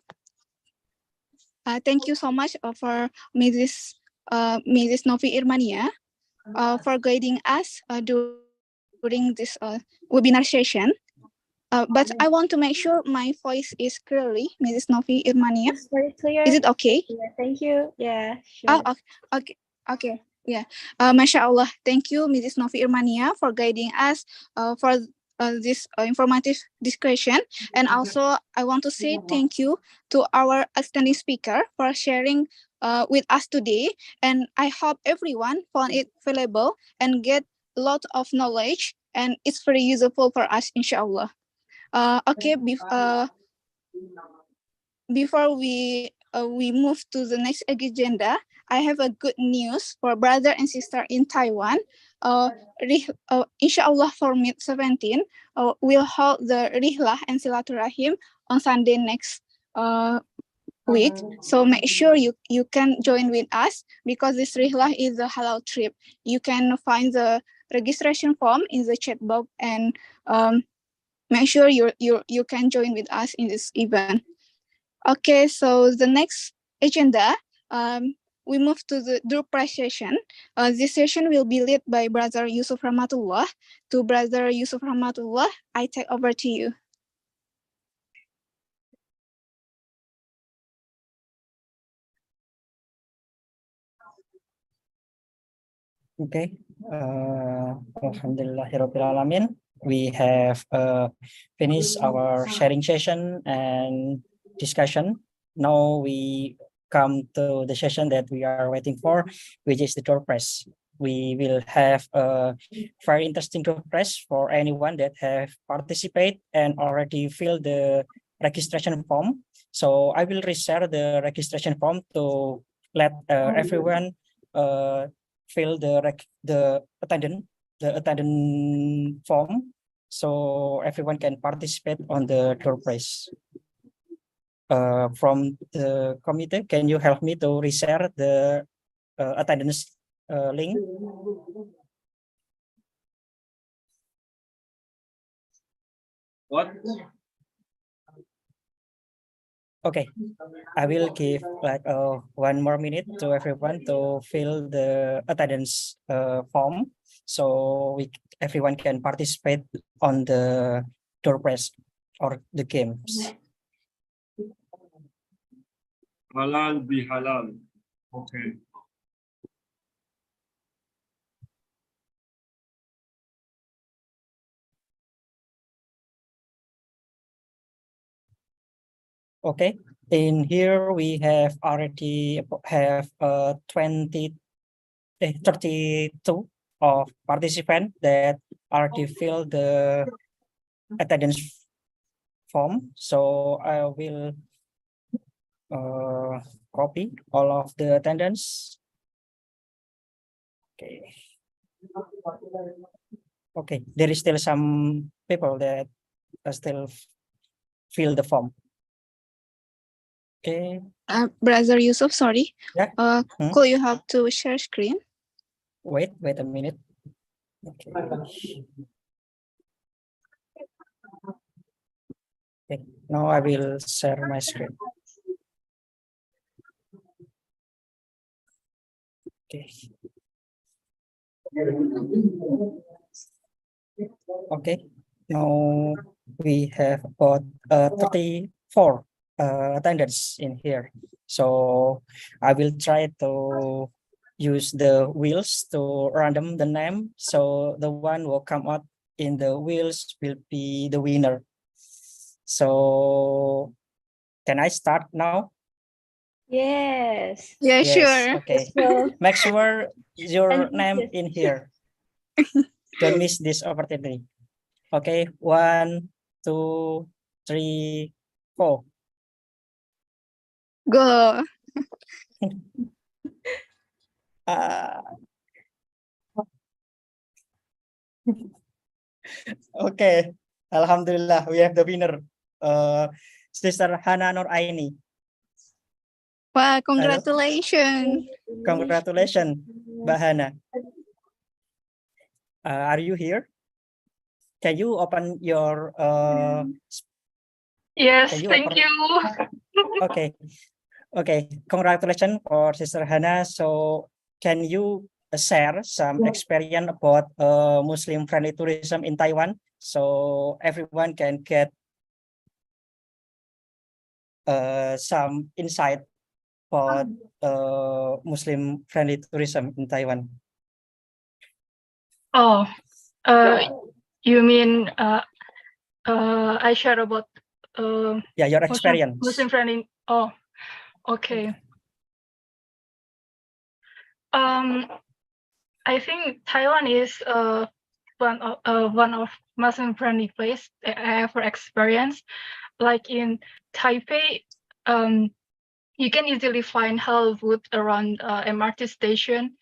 Thank you so much for Mrs. Novi Irmania for guiding us during this webinar session. But I want to make sure my voice is clearly, Mrs. Novi Irmania. It's very clear. Is it okay? Yeah, thank you. Yeah, Oh, sure. okay. Okay. Yeah. Masya Allah. Thank you, Mrs. Novi Irmania, for guiding us for this informative discussion. And also, I want to say thank you to our outstanding speaker for sharing with us today. And I hope everyone found it valuable and get a lot of knowledge. And it's very useful for us, inshallah. Okay. Before we move to the next agenda, I have a good news for brother and sister in Taiwan. Inshallah for mid 17, we'll hold the Rihlah and Silaturahim on Sunday next week. So make sure you can join with us because this Rihlah is a halal trip. You can find the registration form in the chat box and make sure you can join with us in this event. Okay, so the next agenda, we move to the door prize session. This session will be led by Brother Yusuf Rahmatullah. To Brother Yusuf Rahmatullah, I take over to you. Okay. Alhamdulillahirrahmanirrahim. We have finished our sharing session and discussion. Now we come to the session that we are waiting for, which is the door prize. We will have a very interesting door prize for anyone that have participated and already filled the registration form. So I will reshare the registration form to let everyone fill the attendance form, so everyone can participate on the door prize. From the committee, can you help me to reshare the attendance link? What? Okay, I will give like 1 more minute to everyone to fill the attendance form, so everyone can participate on the door prize or the games. Halal be halal. Okay. Okay, in here we have already have 32 of participants that already filled the attendance form. So I will copy all of the attendance. Okay. Okay, there is still some people that still fill the form. Okay. Brother Yusuf, sorry. Yeah. Could you have to share screen? Wait a minute. Okay. Okay. Now I will share my screen. Okay. Okay. Now we have about 34 attendants in here. So I will try to use the wheels to random the name. So the one will come out in the wheels will be the winner. So can I start now? Yes. Yeah, Yes, sure. okay. So, Make sure your and name in here. Don't miss this opportunity. Okay, 1, 2, 3, 4. Go. Uh, okay, Alhamdulillah, we have the winner. Sister Hana Nur Aini. Wow, congratulations. Congratulations, Mbak Hana. Are you here? Can you open your Yes, can you thank open? you. Okay, okay. Congratulations for Sister Hana. So, can you share some experience about Muslim friendly tourism in Taiwan, so everyone can get some insight about Muslim friendly tourism in Taiwan? Oh, you mean I share about Yeah, your experience. Muslim friendly. Oh, okay. I think Taiwan is one of Muslim friendly place that I ever experienced. Like in Taipei, you can easily find halal food around MRT station.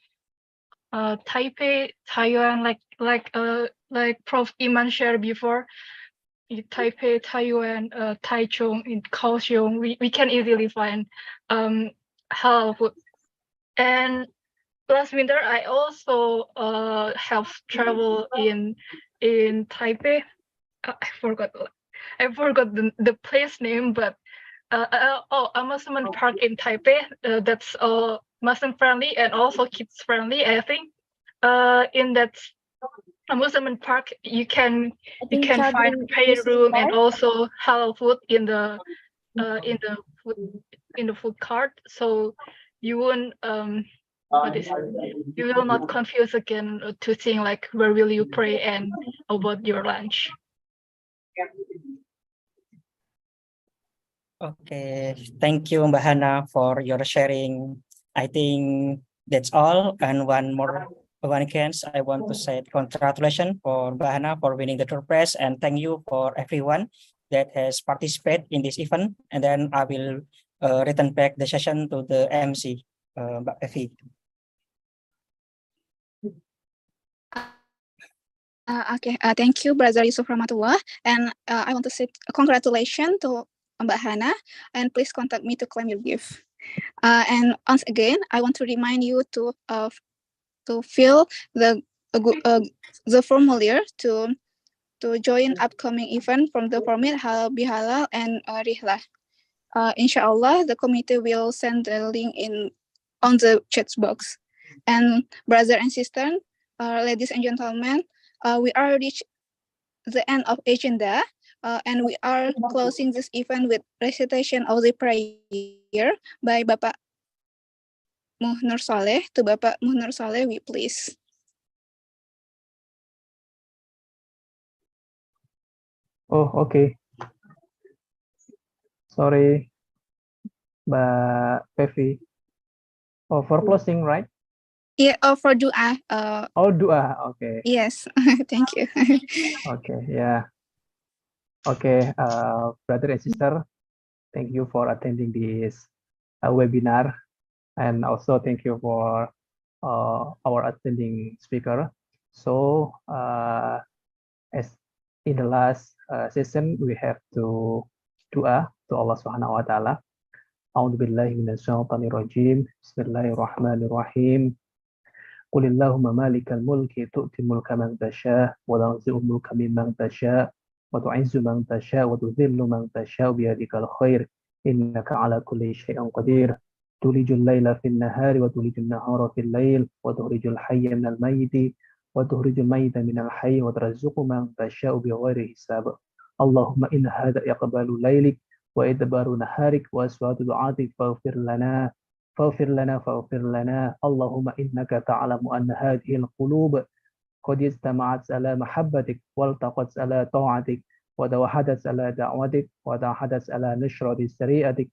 Taipei, Taiwan, like Prof. Iman shared before, in Taipei, Taiwan, Taichung, in Kaohsiung, we can easily find halal food. And last winter, I also have traveled in Taipei. I forgot the place name, but amusement park in Taipei. That's Muslim friendly and also kids friendly. I think in that amusement park you can find playroom and also halal food in the food cart, so you won't you will not confuse again to think like where will you pray and about your lunch. Okay, thank you, Mbak Hana, for your sharing. I think that's all. And one chance, I want to say congratulations for Mbak Hana for winning the tour prize, and thank you for everyone that has participated in this event. And then I will return back the session to the MC, Mbak Evi. Okay, thank you, Brother Yusuf Rahmatullah. And I want to say congratulations to Mbak Hana, and please contact me to claim your gift. And once again, I want to remind you to fill the formulaire to join upcoming event from the Formit Halal Bihalal and Rihlah. Inshallah, the committee will send the link on the chat box. And brother and sister, ladies and gentlemen, we are reached the end of agenda, and we are closing this event with recitation of the prayer by Bapak Muhnur Saleh. To Bapak Muhnur Saleh, we please. Oh, okay. Sorry, Mbak Pevi. Oh, for closing, right? Yeah, for dua. Oh, dua. Okay. Yes, thank you. Okay, yeah. Okay, brother and sister, thank you for attending this webinar, and also thank you for our attending speaker. So, as in the last session, we have to dua to Allah Subhanahu wa Ta'ala. A'udzu billahi minasyaitonir rajim. Bismillahirrahmanirrahim. قل اللهم مالك الملك تؤتي الملك من تشاء وتنزع الملك ممن تشاء وتعز من تشاء وتذل من تشاء بيدك الخير إنك على كل شيء قدير تولج الليل في النهار وتولج النهار في الليل وتخرج الحي من الميت وتخرج الميت من الحي وترزق من تشاء بغير حساب اللهم إن هذا إقبال ليلك وإدبار نهارك وأصوات دعاتك فاغفر لنا اللهم إنك تعلم أن هذه القلوب قد اجتمعت على محبتك والتقت على طاعتك وتوحدت على دعوتك وتوحدت على نشرة سريعتك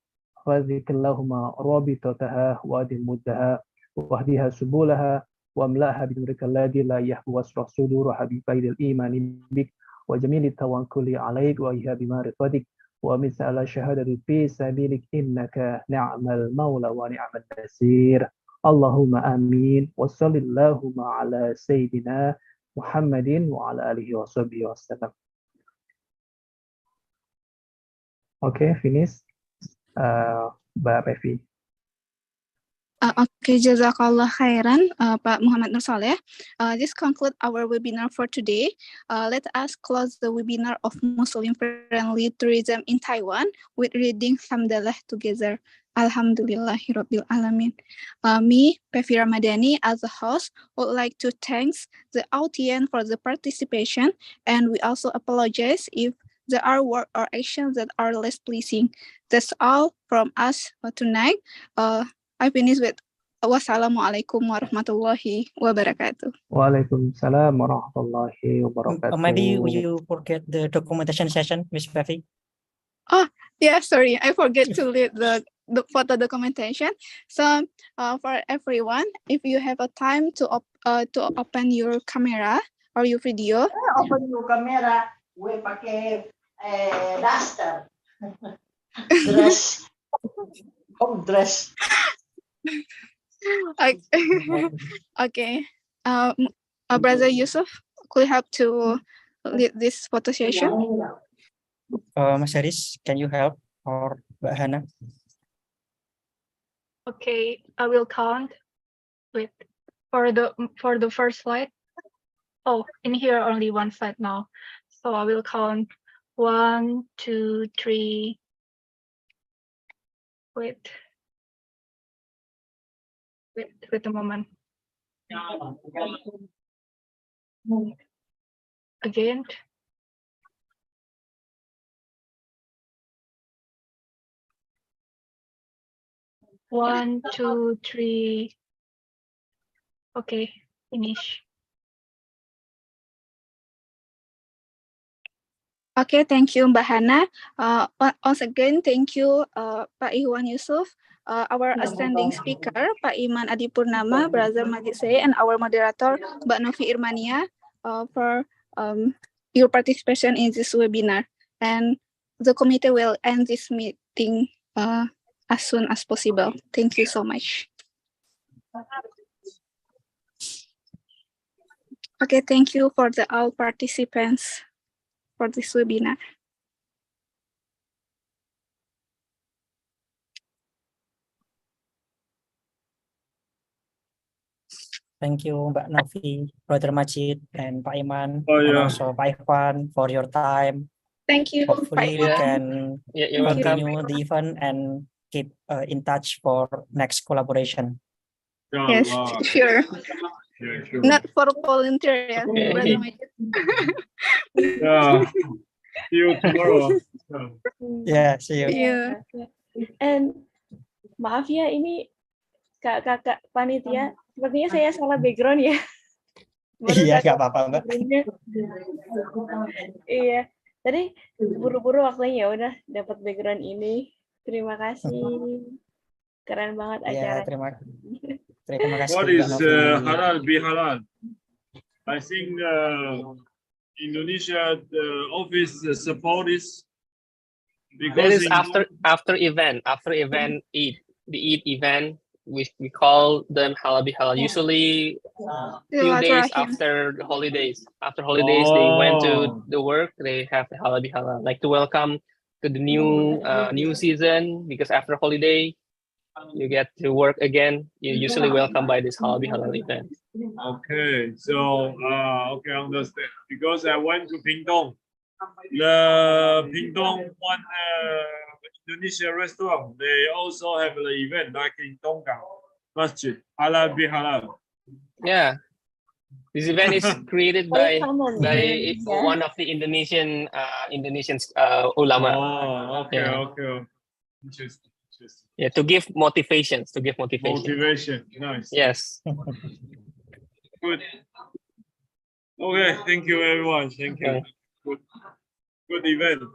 واحفظك اللهم رابطتها وأدم مدها واهدها سبلها واملأها بنورك الذي لا يهوى واسرح صدورها بفيض الإيمان بك وجميل التوكل عليك وإيها بمعرفتك ومن على شهادة في سبيلك إنك نعم المولى ونعم النصير اللهم آمين وصل اللهم على سيدنا محمد وعلى آله وصحبه وسلم. Okay, finish. Mbak Pevi. Okay, Jazakallah khairan, Pak Muhammad Nur Saleh. This concludes our webinar for today. Let us close the webinar of Muslim-friendly tourism in Taiwan with reading Hamdalah together. Alhamdulillahirabbil alamin. Me, Pevi Ramadhani, as a host, would like to thank the audience for the participation, and we also apologize if there are words or actions that are less pleasing. That's all from us for tonight. I finish with wassalamualaikum warahmatullahi wabarakatuh. Waalaikumsalam warahmatullahi wabarakatuh. Maybe you forget the documentation session, Miss Pevi. Yeah, sorry, I forget to lead the photo documentation. So for everyone, if you have a time to open your camera or your video. Open your camera, we pakai duster. Dress. Home dress. Okay. Brother Yusuf, could you help to lead this photo session? Mas Haris, can you help, or Mbak Hana? Okay, I will count with for the first slide. Oh, in here only one slide now. So I will count 1, 2, 3. Wait a moment. Again. One, two, three. Okay, finish. Okay, thank you, Mbak Hana. Once again, thank you, Pak Iwan Yusuf, our outstanding speaker, Pak Iman Adipurnama, Brother Majid Say, and our moderator, Mbak Novi Irmania, for your participation in this webinar. And the committee will end this meeting as soon as possible. Thank you so much. Okay, thank you for all participants for this webinar. Thank you, Mbak Novi, Brother Majid, and Pak Iman, Oh, and yeah. also Pak Ivan for your time. Thank you. Hopefully, we Yeah. can You're welcome. continue the event and keep in touch for next collaboration. Yes, sure. Yeah, sure. Not for volunteer, yeah. Okay. Brother Majid. Yeah. See you tomorrow. Yeah, see you. Yeah. And maaf ya, ini kakak panitia, sepertinya saya salah background ya. Iya, nggak apa-apa, Mbak. Iya, tadi buru-buru waktunya, ya udah dapat background ini. Terima kasih, keren banget Iya, acaranya. terima kasih. What Mbak is Novi. halal be halal? I think Indonesia the office support this That because is after event Eid, the Eid event. We call them halal bi halal. Usually, few days after the holidays. After holidays, they went to the work. They have the halal bi halal, like to welcome to the new season. Because after holiday, you get to work again. You usually welcome by this halal bi halal event. Okay, so okay, I understand. Because I went to Pingdong, the Pingdong one Indonesia restaurant. They also have the event like in Tongkang Masjid, halal bi halal. Yeah, this event is created by one of the Indonesian ulama. Oh, okay, Yeah. okay. Interesting. Yeah, to give motivation. Motivation, nice. Yes. Good. Okay, thank you everyone. Thank you. Okay. Good event.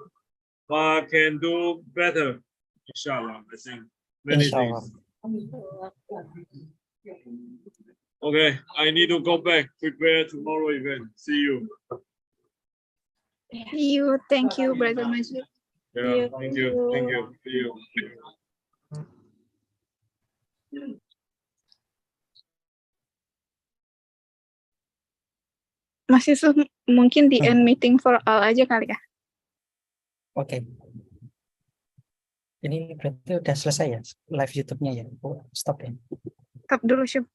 But can do better. Inshallah, I think many Inshallah. things. Okay, I need to go back, prepare tomorrow event. See you. See you. Thank you, Brother Majid. Yeah, thank you. Thank you. See you. Mas Yusuf, mungkin di end meeting for all aja kali ya. Oke. Ini berarti udah selesai ya live YouTube-nya ya? Oh, stop ya? Stop dulu, Syuf.